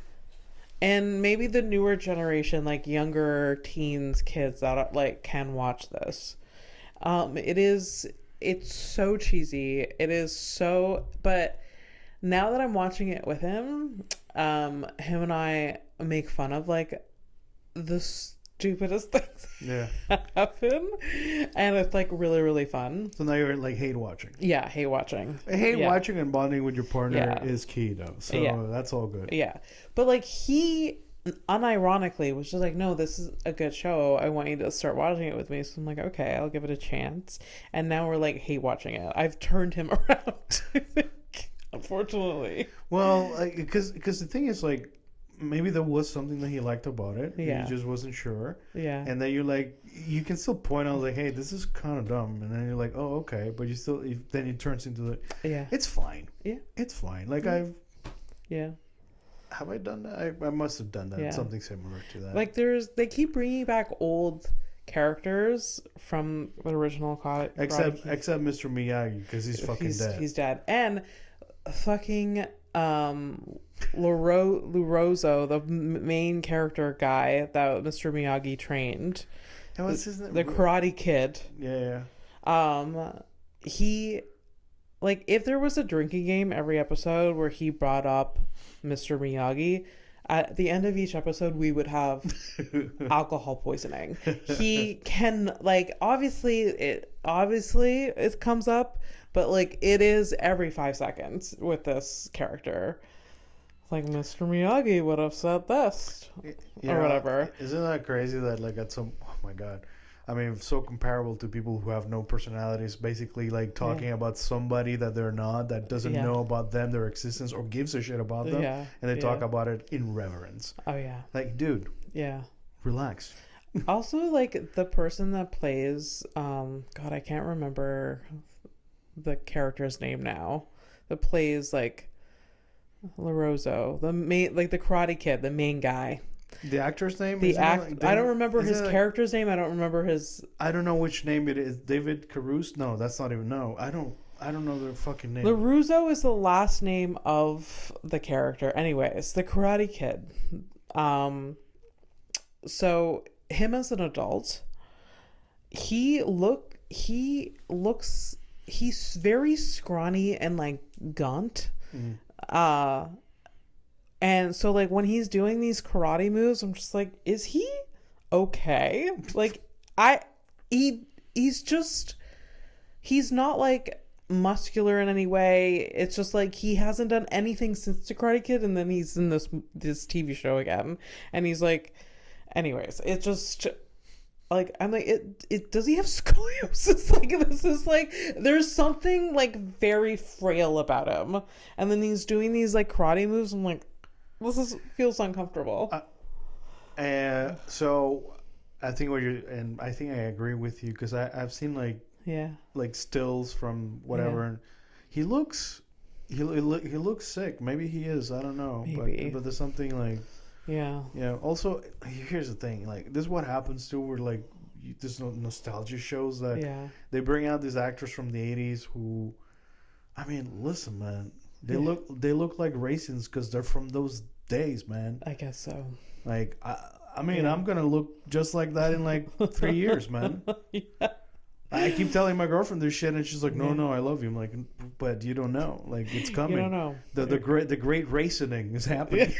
And maybe the newer generation, like younger teens, kids that like can watch this. It's so cheesy. It is so, but now that I'm watching it with him, him and I make fun of like the stupidest things Yeah. that happen, and it's like really, really fun. So now you're like hate watching. Yeah, hate watching. Hate Yeah. watching and bonding with your partner Yeah. is key though. So Yeah. that's all good. Yeah, but like he unironically was just like, no, this is a good show, I want you to start watching it with me. So I'm like, okay, I'll give it a chance. And now we're like hate watching it. I've turned him around, I think, unfortunately. Well, because the thing is, like, maybe there was something that he liked about it. Yeah. He just wasn't sure. Yeah. And then you're like, you can still point out like, hey, this is kind of dumb. And then you're like, oh, okay. But you still, then it turns into the, Yeah. it's fine. Yeah. It's fine. Like Yeah. have I done that? I must have done that. Yeah. Something similar to that. Like they keep bringing back old characters from the original Except Mr. Miyagi, because he's fucking dead. He's dead. And fucking LaRoso, the main character guy that Mr. Miyagi trained. And what's his name? The Karate Kid. Yeah. He, like, if there was a drinking game every episode where he brought up Mr. Miyagi, at the end of each episode we would have alcohol poisoning. He can, like, obviously it comes up, but like it is every 5 seconds with this character. Like, Mr. Miyagi would have said this, or whatever. Isn't that crazy that like at some, oh my god, I mean, so comparable to people who have no personalities, basically like talking about somebody that they're not, that doesn't know about them, their existence, or gives a shit about them, and they talk about it in reverence. Oh yeah. Like, dude. Yeah. Relax. Also, like, the person that plays, God, I can't remember the character's name now. That plays like LaRoso, the main, like the Karate Kid, the main guy. The actor's name? I don't remember his character's name. I don't remember his. I don't know which name it is. David Caruso? No, that's not even. No, I don't know their fucking name. LaRusso is the last name of the character. Anyways, the Karate Kid. So him as an adult, he's very scrawny and like gaunt. And so, like, when he's doing these karate moves, I'm just like, is he okay? Like, he's not like muscular in any way. It's just like he hasn't done anything since the Karate Kid, and then he's in this TV show again, and he's like, anyways, it's just like, I'm like, it does he have scoliosis? Like, this is like, there's something like very frail about him, and then he's doing these like karate moves. I'm like, feels uncomfortable. So I think I think I agree with you, because I've seen like stills from whatever, and he looks sick. Maybe he is. I don't know. Maybe. But there's something like. Yeah. Yeah. Also, here's the thing. Like, this is what happens too. Where like there's no nostalgia shows that they bring out these actors from the '80s who, I mean, listen, man. They look like raisins because they're from those days, man. I guess so. Like, I mean, I'm gonna look just like that in like 3 years, man. I keep telling my girlfriend this shit, and she's like, "No, I love you." I'm like, "But you don't know. Like, it's coming. You don't know. The great racining is happening."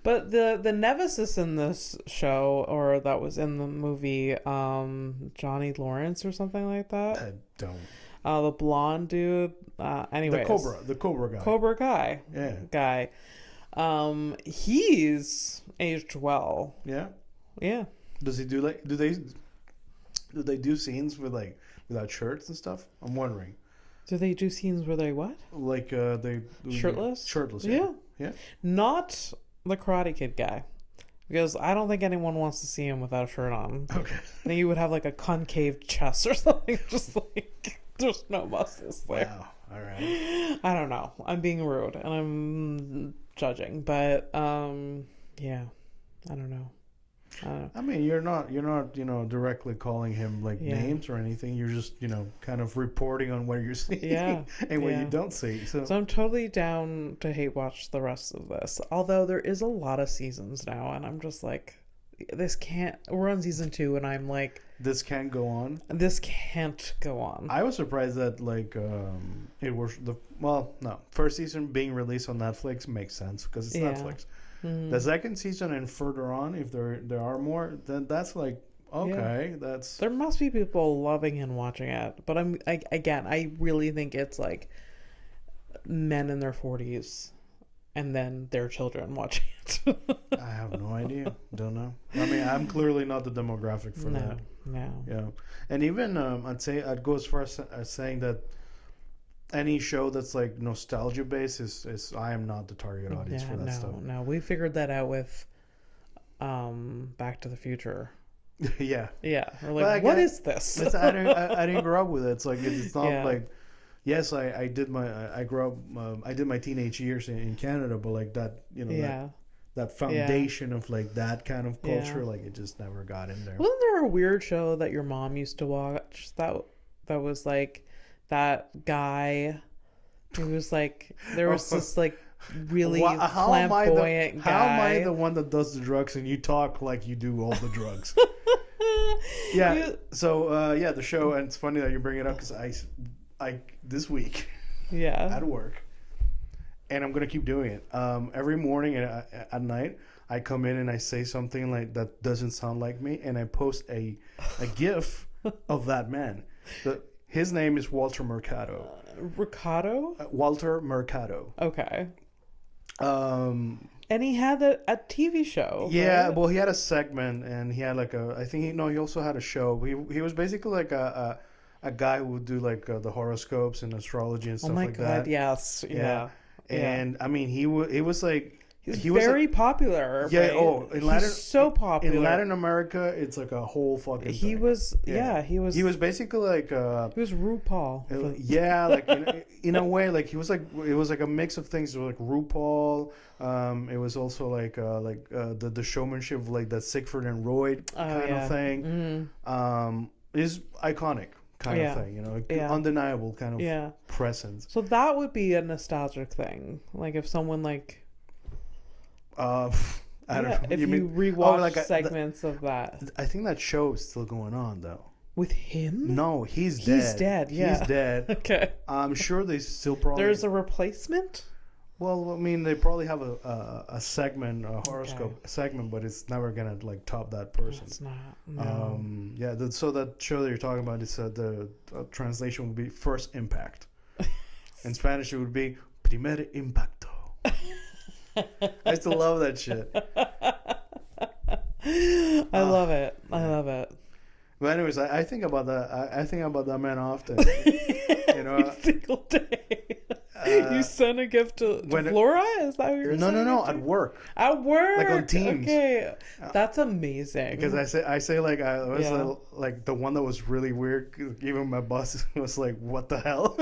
But the nemesis in this show, or that was in the movie, Johnny Lawrence or something like that. I don't. The blonde dude. Anyways, the Cobra guy. Cobra guy. Yeah. Guy. He's aged well. Yeah. Yeah. Does he do like? Do they do scenes with like without shirts and stuff? I'm wondering. Do they do scenes where they what? Like they shirtless? Shirtless. Yeah. Yeah. Not the Karate Kid guy. Because I don't think anyone wants to see him without a shirt on. Okay. Then he would have like a concave chest or something. Just like, there's no muscles there. Wow. All right. I don't know. I'm being rude and I'm judging. But, yeah. I don't know. I mean, you're not, directly calling him like names or anything. You're just, kind of reporting on what you're seeing and what you don't see. So I'm totally down to hate watch the rest of this. Although there is a lot of seasons now, and I'm just like, this can't. We're on season 2, and I'm like, this can't go on. This can't go on. I was surprised that it was first season being released on Netflix makes sense because it's Netflix. Mm-hmm. The second season and further on, if there are more, then that's like okay. That's there must be people loving and watching it, but I really think it's like men in their 40s and then their children watching it. I have no idea. Don't know. I mean, I'm clearly not the demographic for that. No. Yeah, and even I'd go as far as saying that any show that's like nostalgia based is I am not the target audience for that stuff. No, we figured that out with Back to the Future. Yeah. We're like, what is this? I didn't grow up with it. It's like it's not like. Yes, I did I grew up. I did my teenage years in Canada, but like that, that foundation of like that kind of culture, like it just never got in there. Wasn't there a weird show that your mom used to watch that was like that guy who was like there was this like really flamboyant guy? How am I the one that does the drugs and you talk like you do all the drugs? So the show, and it's funny that you bring it up because I this week at work, and I'm gonna keep doing it every morning and at night. I come in and I say something like that doesn't sound like me, and I post a GIF of that man. His name is Walter Mercado. Walter Mercado. Okay. And he had a TV show. Yeah, right? Well, he had a segment, and he had like he also had a show. He was basically like a guy who would do like the horoscopes and astrology and stuff like that. Oh my God, yes. Yeah. And I mean, he was like... He was very popular. Yeah, right? He's so popular. In Latin America, it's like a whole fucking thing. He was basically like... he was RuPaul. Like in a way, like it was like a mix of things. It was like RuPaul. It was also like the showmanship of like that Siegfried and Roy kind of thing. Mm-hmm. Is iconic. Kind of thing, undeniable kind of presence. So that would be a nostalgic thing. Like if someone like, I don't know. If you rewatch segments of that. I think that show is still going on though. With him? No, he's dead. He's dead. Yeah, he's dead. Okay. I'm sure they still probably. There's a replacement. Well, I mean, they probably have a segment, a horoscope segment, but it's never gonna like top that person. It's not. No. So that show that you're talking about is the translation would be First Impact. In Spanish, it would be Primer Impacto. I still love that shit. I love it. I love it. But anyways, I think about that. I think about that man often. Every single day. You send a gift to Flora? Is that what you're saying? No. At work. At work? Like on Teams. Okay. That's amazing. Because I say like, I was like the one that was really weird. Even my boss was like, what the hell?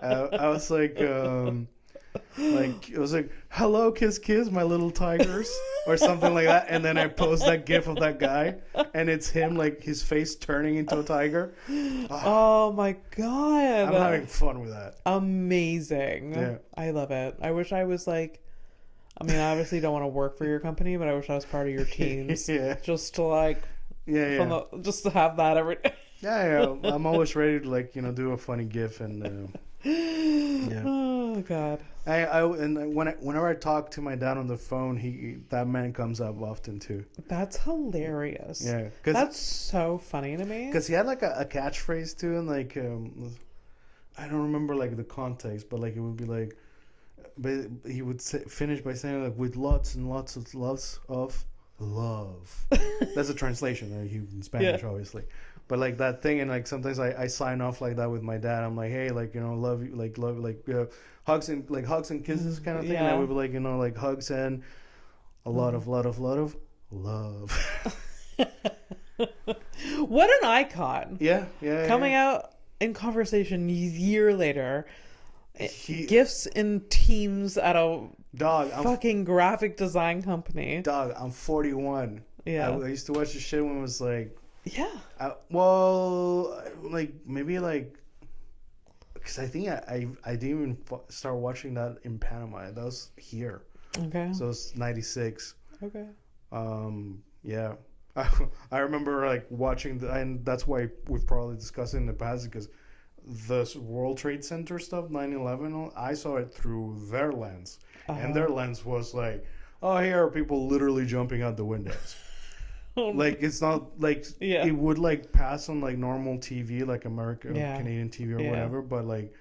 I was like, it was like, hello, kiss, kiss, my little tigers. Or something like that. And then I post that gif of that guy. And it's him, like, his face turning into a tiger. Oh, my God. I'm having fun with that. Amazing. Yeah. I love it. I wish I was like... I mean, I obviously don't want to work for your company, but I wish I was part of your teams. Just to, like... just to have that every day. Yeah. I'm always ready to, like, do a funny gif and... Oh God! Whenever I talk to my dad on the phone, that man comes up often too. That's hilarious. Yeah, that's so funny to me. Because he had like a catchphrase too, and like I don't remember like the context, but like it would be like, but he would finish by saying like with lots and lots of love. That's a translation in Spanish, obviously. But like that thing, and like sometimes I sign off like that with my dad. I'm like, hey, like love you, like hugs and kisses kind of thing. And I would be like, like hugs and a lot of love. What an icon! Yeah. Coming out in conversation a year later, gifts in teams at a fucking graphic design company. Dog, I'm 41. Yeah. I used to watch the shit when it was like, Yeah. well, like maybe like, because I think I didn't even start watching that in Panama. That was here. Okay. So it's 96. Okay. Yeah. I remember like watching and that's why we've probably discussed it in the past, because the World Trade Center stuff, 9/11, I saw it through their lens. And their lens was like, oh, here are people literally jumping out the windows. Like, it's not like it would like pass on like normal TV, like American Canadian TV or whatever. But like,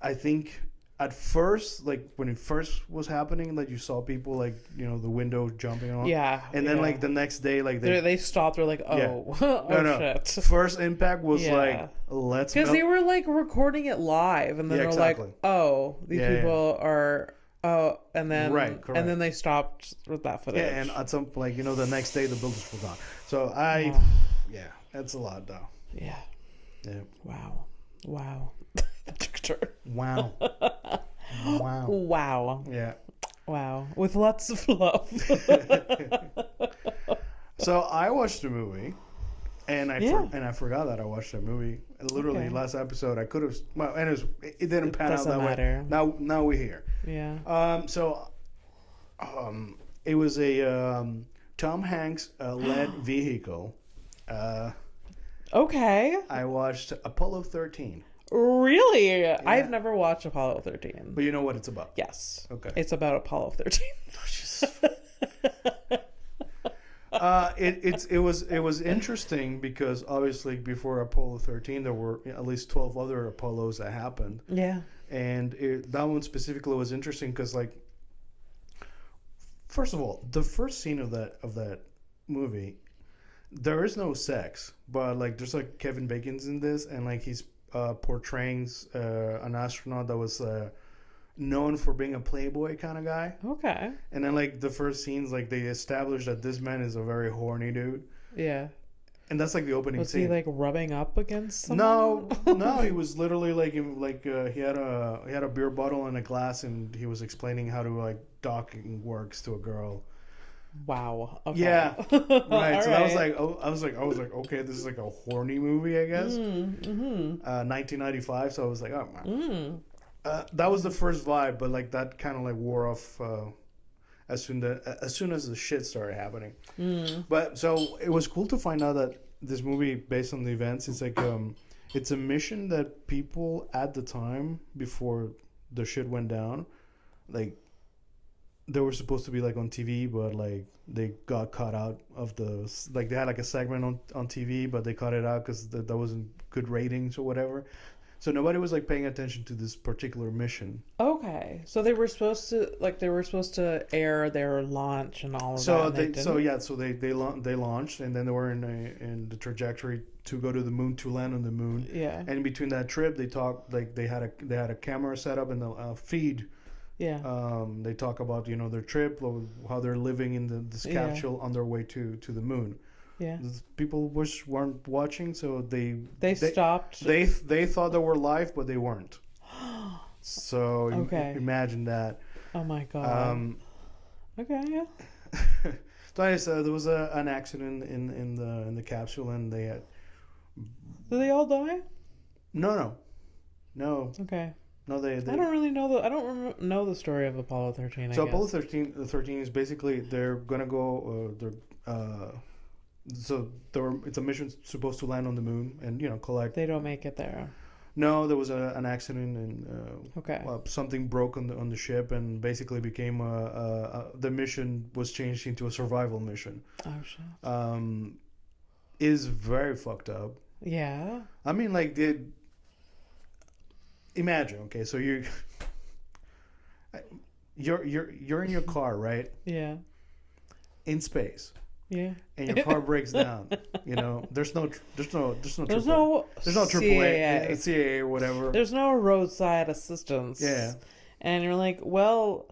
I think at first, like when it first was happening, like you saw people like, you know, the window jumping on. Yeah. And then like the next day, like they stopped. They're like, oh, oh shit. First impact was like, let's, because they were like recording it live, and then they're like, oh, these people are. Oh, and then and then they stopped with that footage. Yeah, and at some like, you know, the next day the buildings were gone. So that's a lot though. Yeah. Yeah. Wow. That took a turn. Wow. Yeah. Wow. With lots of love. So I watched the movie, and I forgot that I watched that movie. Literally last episode I could have. Well, and it didn't pan out that way. Now we're here. Yeah. It was a Tom Hanks led vehicle. Okay. I watched Apollo 13. Really? Yeah. I've never watched Apollo 13. But you know what it's about? Yes. Okay. It's about Apollo 13. It was interesting because obviously before Apollo 13 there were at least 12 other Apollos that happened. Yeah. And that one specifically was interesting because, like, first of all, the first scene of that movie, there is no sex, but like there's like Kevin Bacon's in this, and like he's portraying an astronaut that was known for being a playboy kind of guy. Okay. And then like the first scenes, like they establish that this man is a very horny dude. Yeah. And that's like the opening scene. Was he like rubbing up against someone? No, he was literally like he had a beer bottle and a glass, and he was explaining how to like docking works to a girl. Wow. Okay. Yeah. Right. So right. I was like, okay, this is like a horny movie, I guess. 1995. So I was like, oh man. That was the first vibe, but like that kind of like wore off as soon as the shit started happening. But so it was cool to find out that this movie, based on the events, it's like it's a mission that people at the time before the shit went down, like they were supposed to be like on TV, but like they got cut out of like they had like a segment on TV, but they cut it out because that wasn't good ratings or whatever. So nobody was like paying attention to this particular mission. Okay, so they were supposed to air their launch and all of that. So they launched, and then they were in the trajectory to go to the moon, to land on the moon. Yeah. And in between that trip, they talked like they had a camera set up in the feed. Yeah. They talk about, you know, their trip, how they're living in this capsule on their way to the moon. Yeah. People weren't watching, so they stopped. They thought they were live, but they weren't. So imagine that. Oh my god. Okay. Yeah. So I said there was an accident in the capsule, and they had. Did they all die? No. Okay. No, they. I don't really know know the story of Apollo 13. So Apollo 13 is basically they're gonna go. It's a mission supposed to land on the moon and, you know, collect. They don't make it there. No, there was an accident, and something broke on the ship, and basically became the mission was changed into a survival mission. Oh shit. Is very fucked up. Yeah. I mean, like, imagine, okay, so you're in your car, right? Yeah. In space. Yeah. And your car breaks down. You know, there's no AAA, CAA or whatever. There's no roadside assistance. Yeah. And you're like, well,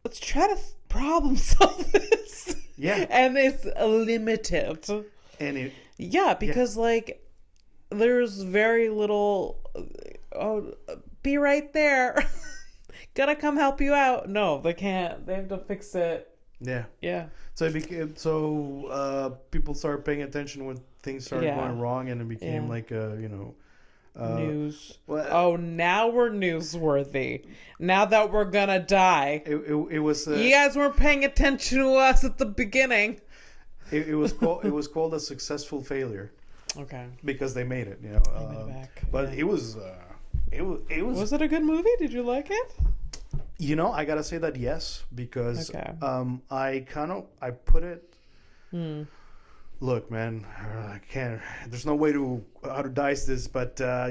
let's try to problem solve this. Yeah. And it's limited. And because like there's very little. Oh, be right there. Gonna come help you out. No, they can't. They have to fix it Yeah. Yeah. So it became people started paying attention when things started going wrong, and it became like news. Well, oh, now we're newsworthy. Now that we're gonna die. It was. You guys weren't paying attention to us at the beginning. It was called a successful failure. Okay. Because they made it, They made it back. But it was. Was it a good movie? Did you like it? I gotta say that yes, because Okay. I put it. Look, man, I can't. There's no way how to dice this, but the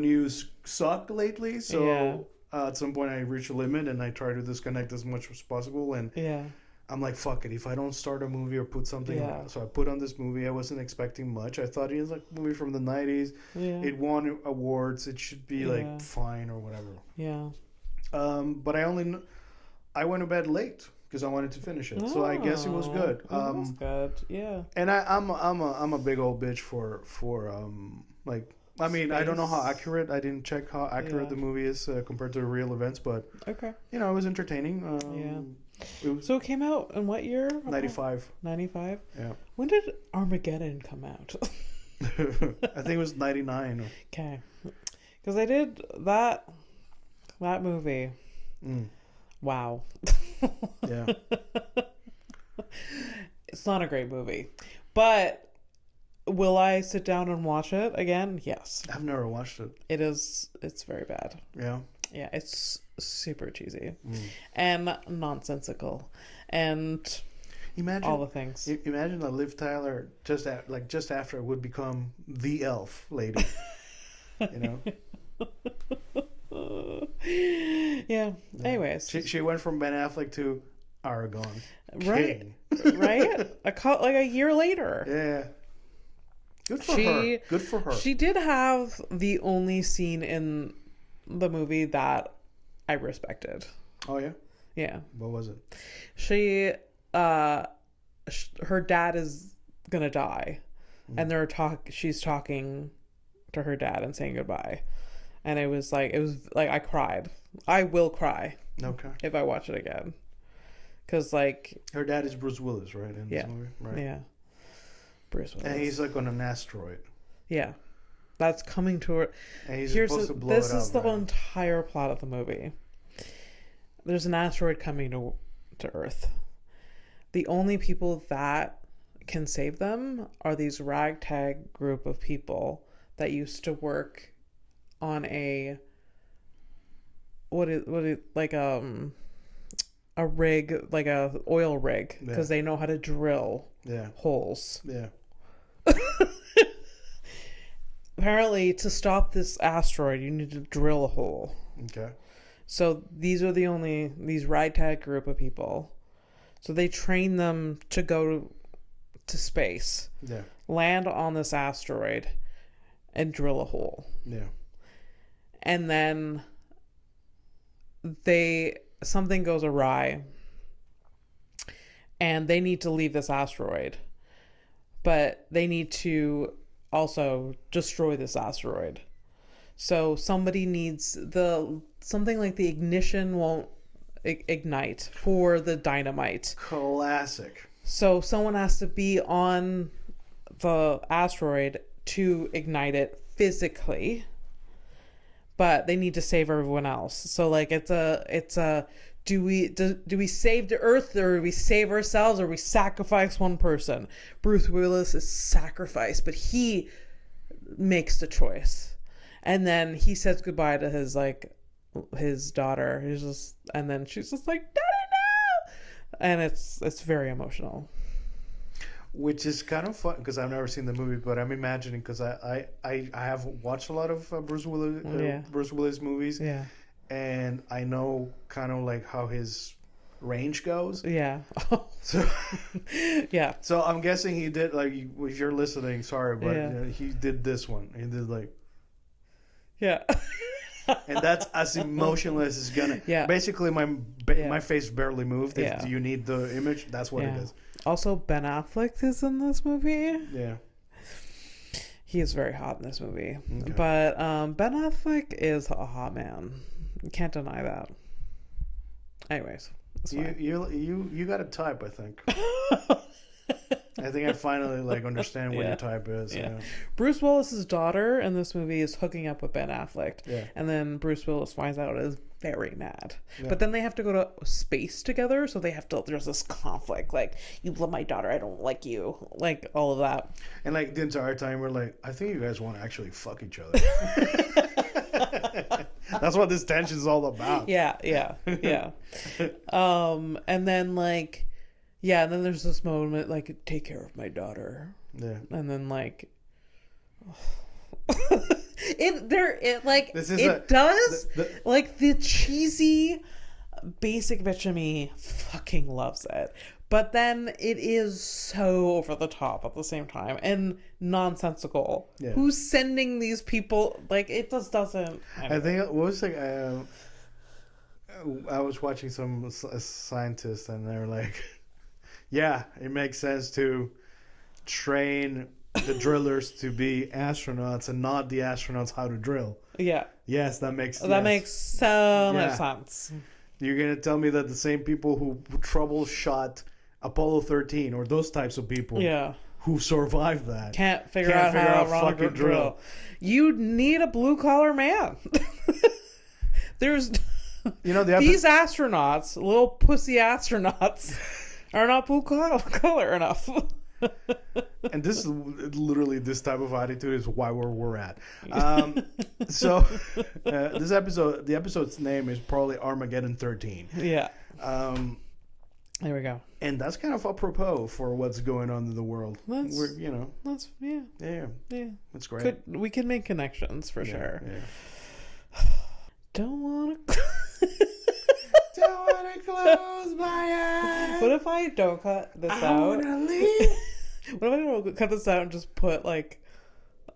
news sucked lately. So at some point, I reach a limit, and I try to disconnect as much as possible. And I'm like, fuck it. If I don't start a movie or put something, so I put on this movie. I wasn't expecting much. I thought it was like a movie from the 90s. Yeah. It won awards. It should be like fine or whatever. Yeah. But I went to bed late because I wanted to finish it. So I guess it was good. It was good. Yeah. And I'm a big old bitch for like. I mean, I don't know how accurate. I didn't check how accurate the movie is compared to real events, but okay. It was entertaining. So it came out in what year? 95. 95? Yeah. When did Armageddon come out? I think it was 99. Okay. Because I did that movie. Wow. Yeah. It's not a great movie. But will I sit down and watch it again? Yes. I've never watched it. It's very bad. Yeah. Yeah, it's super cheesy and nonsensical, and imagine all the things. Imagine that Liv Tyler just after would become the elf lady. Yeah. Anyways, she went from Ben Affleck to Aragon. Right. King. Right. Like a year later. Yeah. Good for her. Good for her. She did have the only scene in the movie that I respected. Oh yeah? Yeah. What was it? She her dad is gonna die, and she's talking to her dad and saying goodbye, and it was like I cried. I will cry. Okay. If I watch it again, because like her dad is Bruce Willis, right? In this movie, right? Yeah. Bruce Willis. And he's like on an asteroid. Yeah. That's coming to her. And he's supposed to blow it up. This is the entire plot of the movie. There's an asteroid coming to Earth. The only people that can save them are these ragtag group of people that used to work on a rig, like a oil rig, because they know how to drill holes. Yeah. Apparently, to stop this asteroid, you need to drill a hole. Okay. So these are these ragtag group of people. So they train them to go to space. Yeah. Land on this asteroid and drill a hole. Yeah. And then something goes awry. And they need to leave this asteroid. But they need to also destroy this asteroid. So somebody needs something like the ignition won't ignite for the dynamite. Classic. So someone has to be on the asteroid to ignite it physically, but they need to save everyone else. So like it's a do we save the Earth, or do we save ourselves, or we sacrifice one person? Bruce Willis is sacrificed, but he makes the choice. And then he says goodbye to his daughter. And then she's just like, "Daddy, no!" And it's very emotional. Which is kind of fun because I've never seen the movie, but I'm imagining, because I have watched a lot of Bruce Willis movies. Yeah. And I know kind of like how his range goes. Yeah. So yeah. So I'm guessing he did, like, if you're listening, sorry, but he did this one. He did like. Yeah. And that's as emotionless as gonna. Yeah. Basically, my face barely moved. If you need the image, that's what it is. Also, Ben Affleck is in this movie. Yeah. He is very hot in this movie. Okay. But Ben Affleck is a hot man. You can't deny that. Anyways. It's fine. You got a type, I think. I think I finally like understand what your type is. Yeah. Yeah. Bruce Willis's daughter in this movie is hooking up with Ben Affleck. Yeah. And then Bruce Willis finds out and is very mad. Yeah. But then they have to go to space together, so there's this conflict. Like, you love my daughter, I don't like you. Like, all of that. And like the entire time we're like, I think you guys want to actually fuck each other. That's what this tension is all about. Yeah. And then like, yeah, and then there's this moment like, take care of my daughter. Yeah. And then like, like the cheesy basic bitch of me fucking loves it. But then it is so over the top at the same time and nonsensical. Yeah. Who's sending these people? Like, it just doesn't. I think it was like I was watching some scientists and they were like, yeah, it makes sense to train the drillers to be astronauts and not the astronauts how to drill. Yeah. Yes, that makes so much sense. You're going to tell me that the same people who troubleshot Apollo 13 or those types of people who survived that can't figure out how to fucking drill. You need a blue-collar man. There's... these astronauts, little pussy astronauts, are not blue collar enough. And this is literally, this type of attitude is why we're at. So this episode, the episode's name is probably Armageddon 13. Yeah. There we go. And that's kind of apropos for what's going on in the world. That's Yeah. That's great. We can make connections for sure. Yeah. Don't want to close my eyes. What if I don't cut this out? I wanna leave. What if I don't cut this out and just put like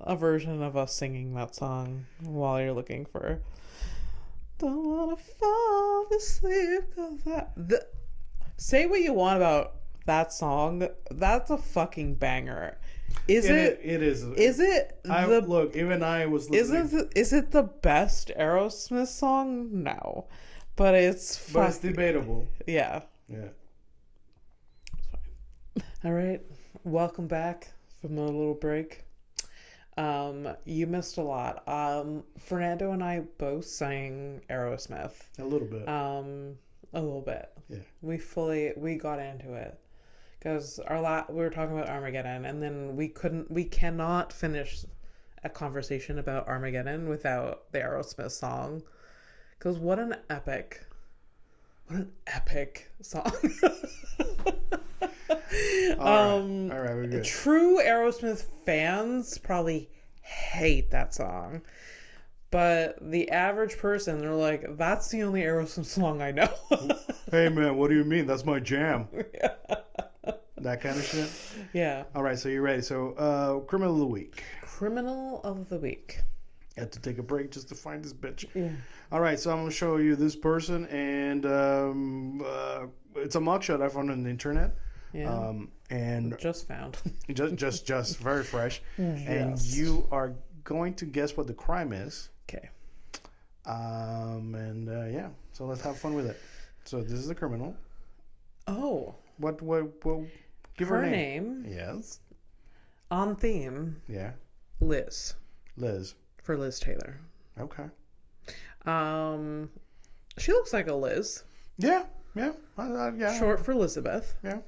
a version of us singing that song while you're looking for don't wanna fall asleep say what you want about that song. That's a fucking banger. It is. Is it? Look, even I was listening. Is it the best Aerosmith song? No. But it's debatable. Yeah. Yeah. It's fine. All right. Welcome back from a little break. You missed a lot. Fernando and I both sang Aerosmith. A little bit. A little bit. Yeah. We got into it. Because we were talking about Armageddon, and then we cannot finish a conversation about Armageddon without the Aerosmith song. Because what an epic song. All right, we're good. True Aerosmith fans probably hate that song. But the average person, they're like, that's the only Aerosmith song I know. Hey man, what do you mean? That's my jam. Yeah. That kind of shit? Yeah. All right, so you're ready. So, Criminal of the Week. Criminal of the Week. I had to take a break just to find this bitch. Yeah. All right, so I'm going to show you this person, and it's a mugshot I found on the internet. Yeah. And just found. just very fresh. Yes. And you are going to guess what the crime is. Okay. Yeah, so let's have fun with it. So this is the criminal. Oh. What give her name. Yes. On theme. Yeah. Liz. For Liz Taylor. Okay. She looks like a Liz. Yeah. Short for Elizabeth. Yeah.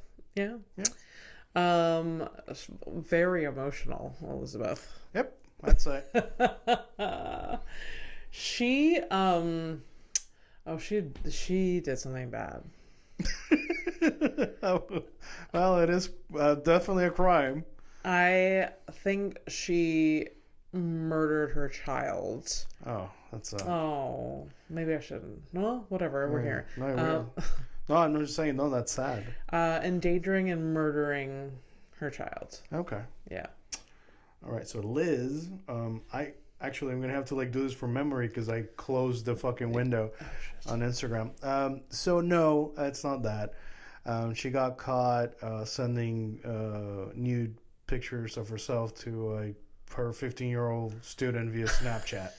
Very emotional, Elizabeth. Yep. That's it. She did something bad. Well, it is definitely a crime. I think she murdered her child. Oh, that's Oh, maybe I shouldn't. No, whatever. We're here. No, I'm just saying. No, that's sad. Endangering and murdering her child. Okay. Yeah. All right. So Liz, I'm gonna have to do this from memory because I closed the fucking window on Instagram. So no, it's not that. She got caught sending nude pictures of herself to her 15-year-old student via Snapchat.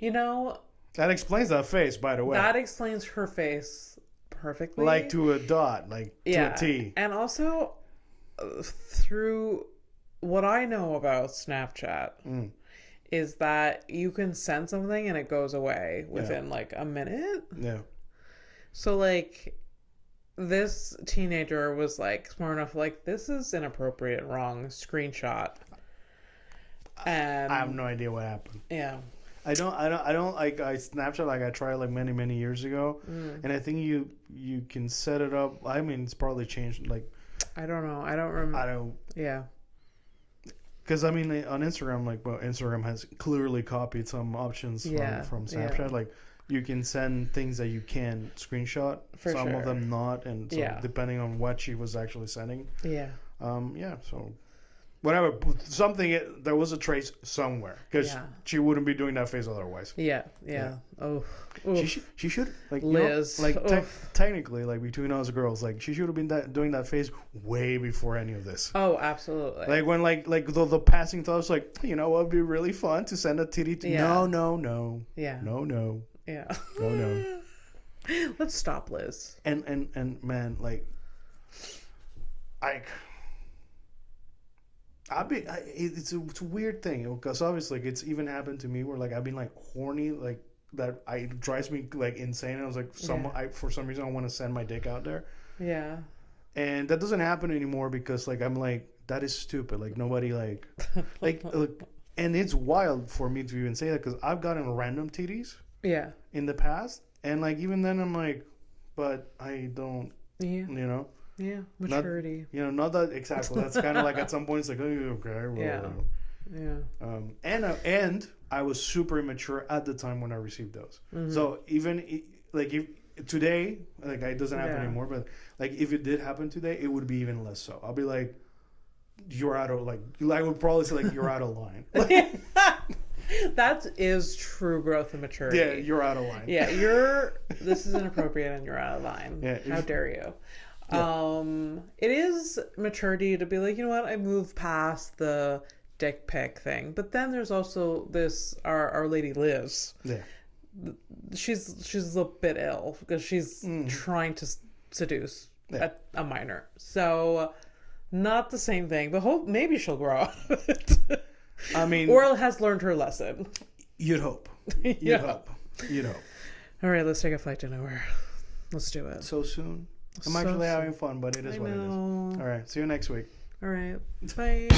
You know, That explains that face, by the way. That explains her face perfectly. Like to a dot, like to a T. And also, through what I know about Snapchat, is that you can send something and it goes away within like a minute. Yeah. So like, this teenager was like smart enough, like, this is inappropriate, wrong, screenshot. And I have no idea what happened. Yeah. I don't like Snapchat, like I tried like many years ago, and I think you can set it up. I mean, it's probably changed. Like, I don't know. I don't remember. I don't. Yeah. Because I mean, on Instagram, like, well, Instagram has clearly copied some options from Snapchat. Yeah. Like, you can send things that you can screenshot. For some sure. of them not, and so depending on what she was actually sending. Yeah. So. Whatever, something, there was a trace somewhere, because she wouldn't be doing that face otherwise. Yeah. Oh, she should, like, Liz, technically, like, between us girls, like, she should have been doing that face way before any of this. Oh, absolutely. Like when like the passing thoughts, like, you know, what would be really fun to send a titty to. No. Yeah. No. Yeah. No. Let's stop, Liz. And man, like, it's a weird thing, because obviously, like, it's even happened to me where, like, I've been like horny, like, that it drives me like insane. I was like, for some reason I want to send my dick out there. Yeah. And that doesn't happen anymore, because like I'm like, that is stupid. Like, nobody like and it's wild for me to even say that, because I've gotten random titties. Yeah. In the past, and like even then I'm like, but I don't. Yeah. You know. Yeah, maturity. Not that exactly. That's kind of like at some point it's like, oh, okay, well, and I was super immature at the time when I received those. Mm-hmm. So even like if today, like, it doesn't happen anymore, but like if it did happen today, it would be even less so. I'll be like, you're out of I would probably say like you're out of line. That is true growth and maturity. Yeah, you're out of line. Yeah, this is inappropriate and you're out of line. Yeah, how dare you? Yeah. It is maturity to be like, you know what, I moved past the dick pic thing. But then there's also this our lady Liz. Yeah. She's a little bit ill because she's trying to seduce a minor. So not the same thing, but maybe she'll grow out of it. I mean, or has learned her lesson. You'd hope. You'd hope. All right, let's take a flight to nowhere. Let's do it. So soon. I'm actually having fun, but it is what it is. All right. See you next week. All right. Bye.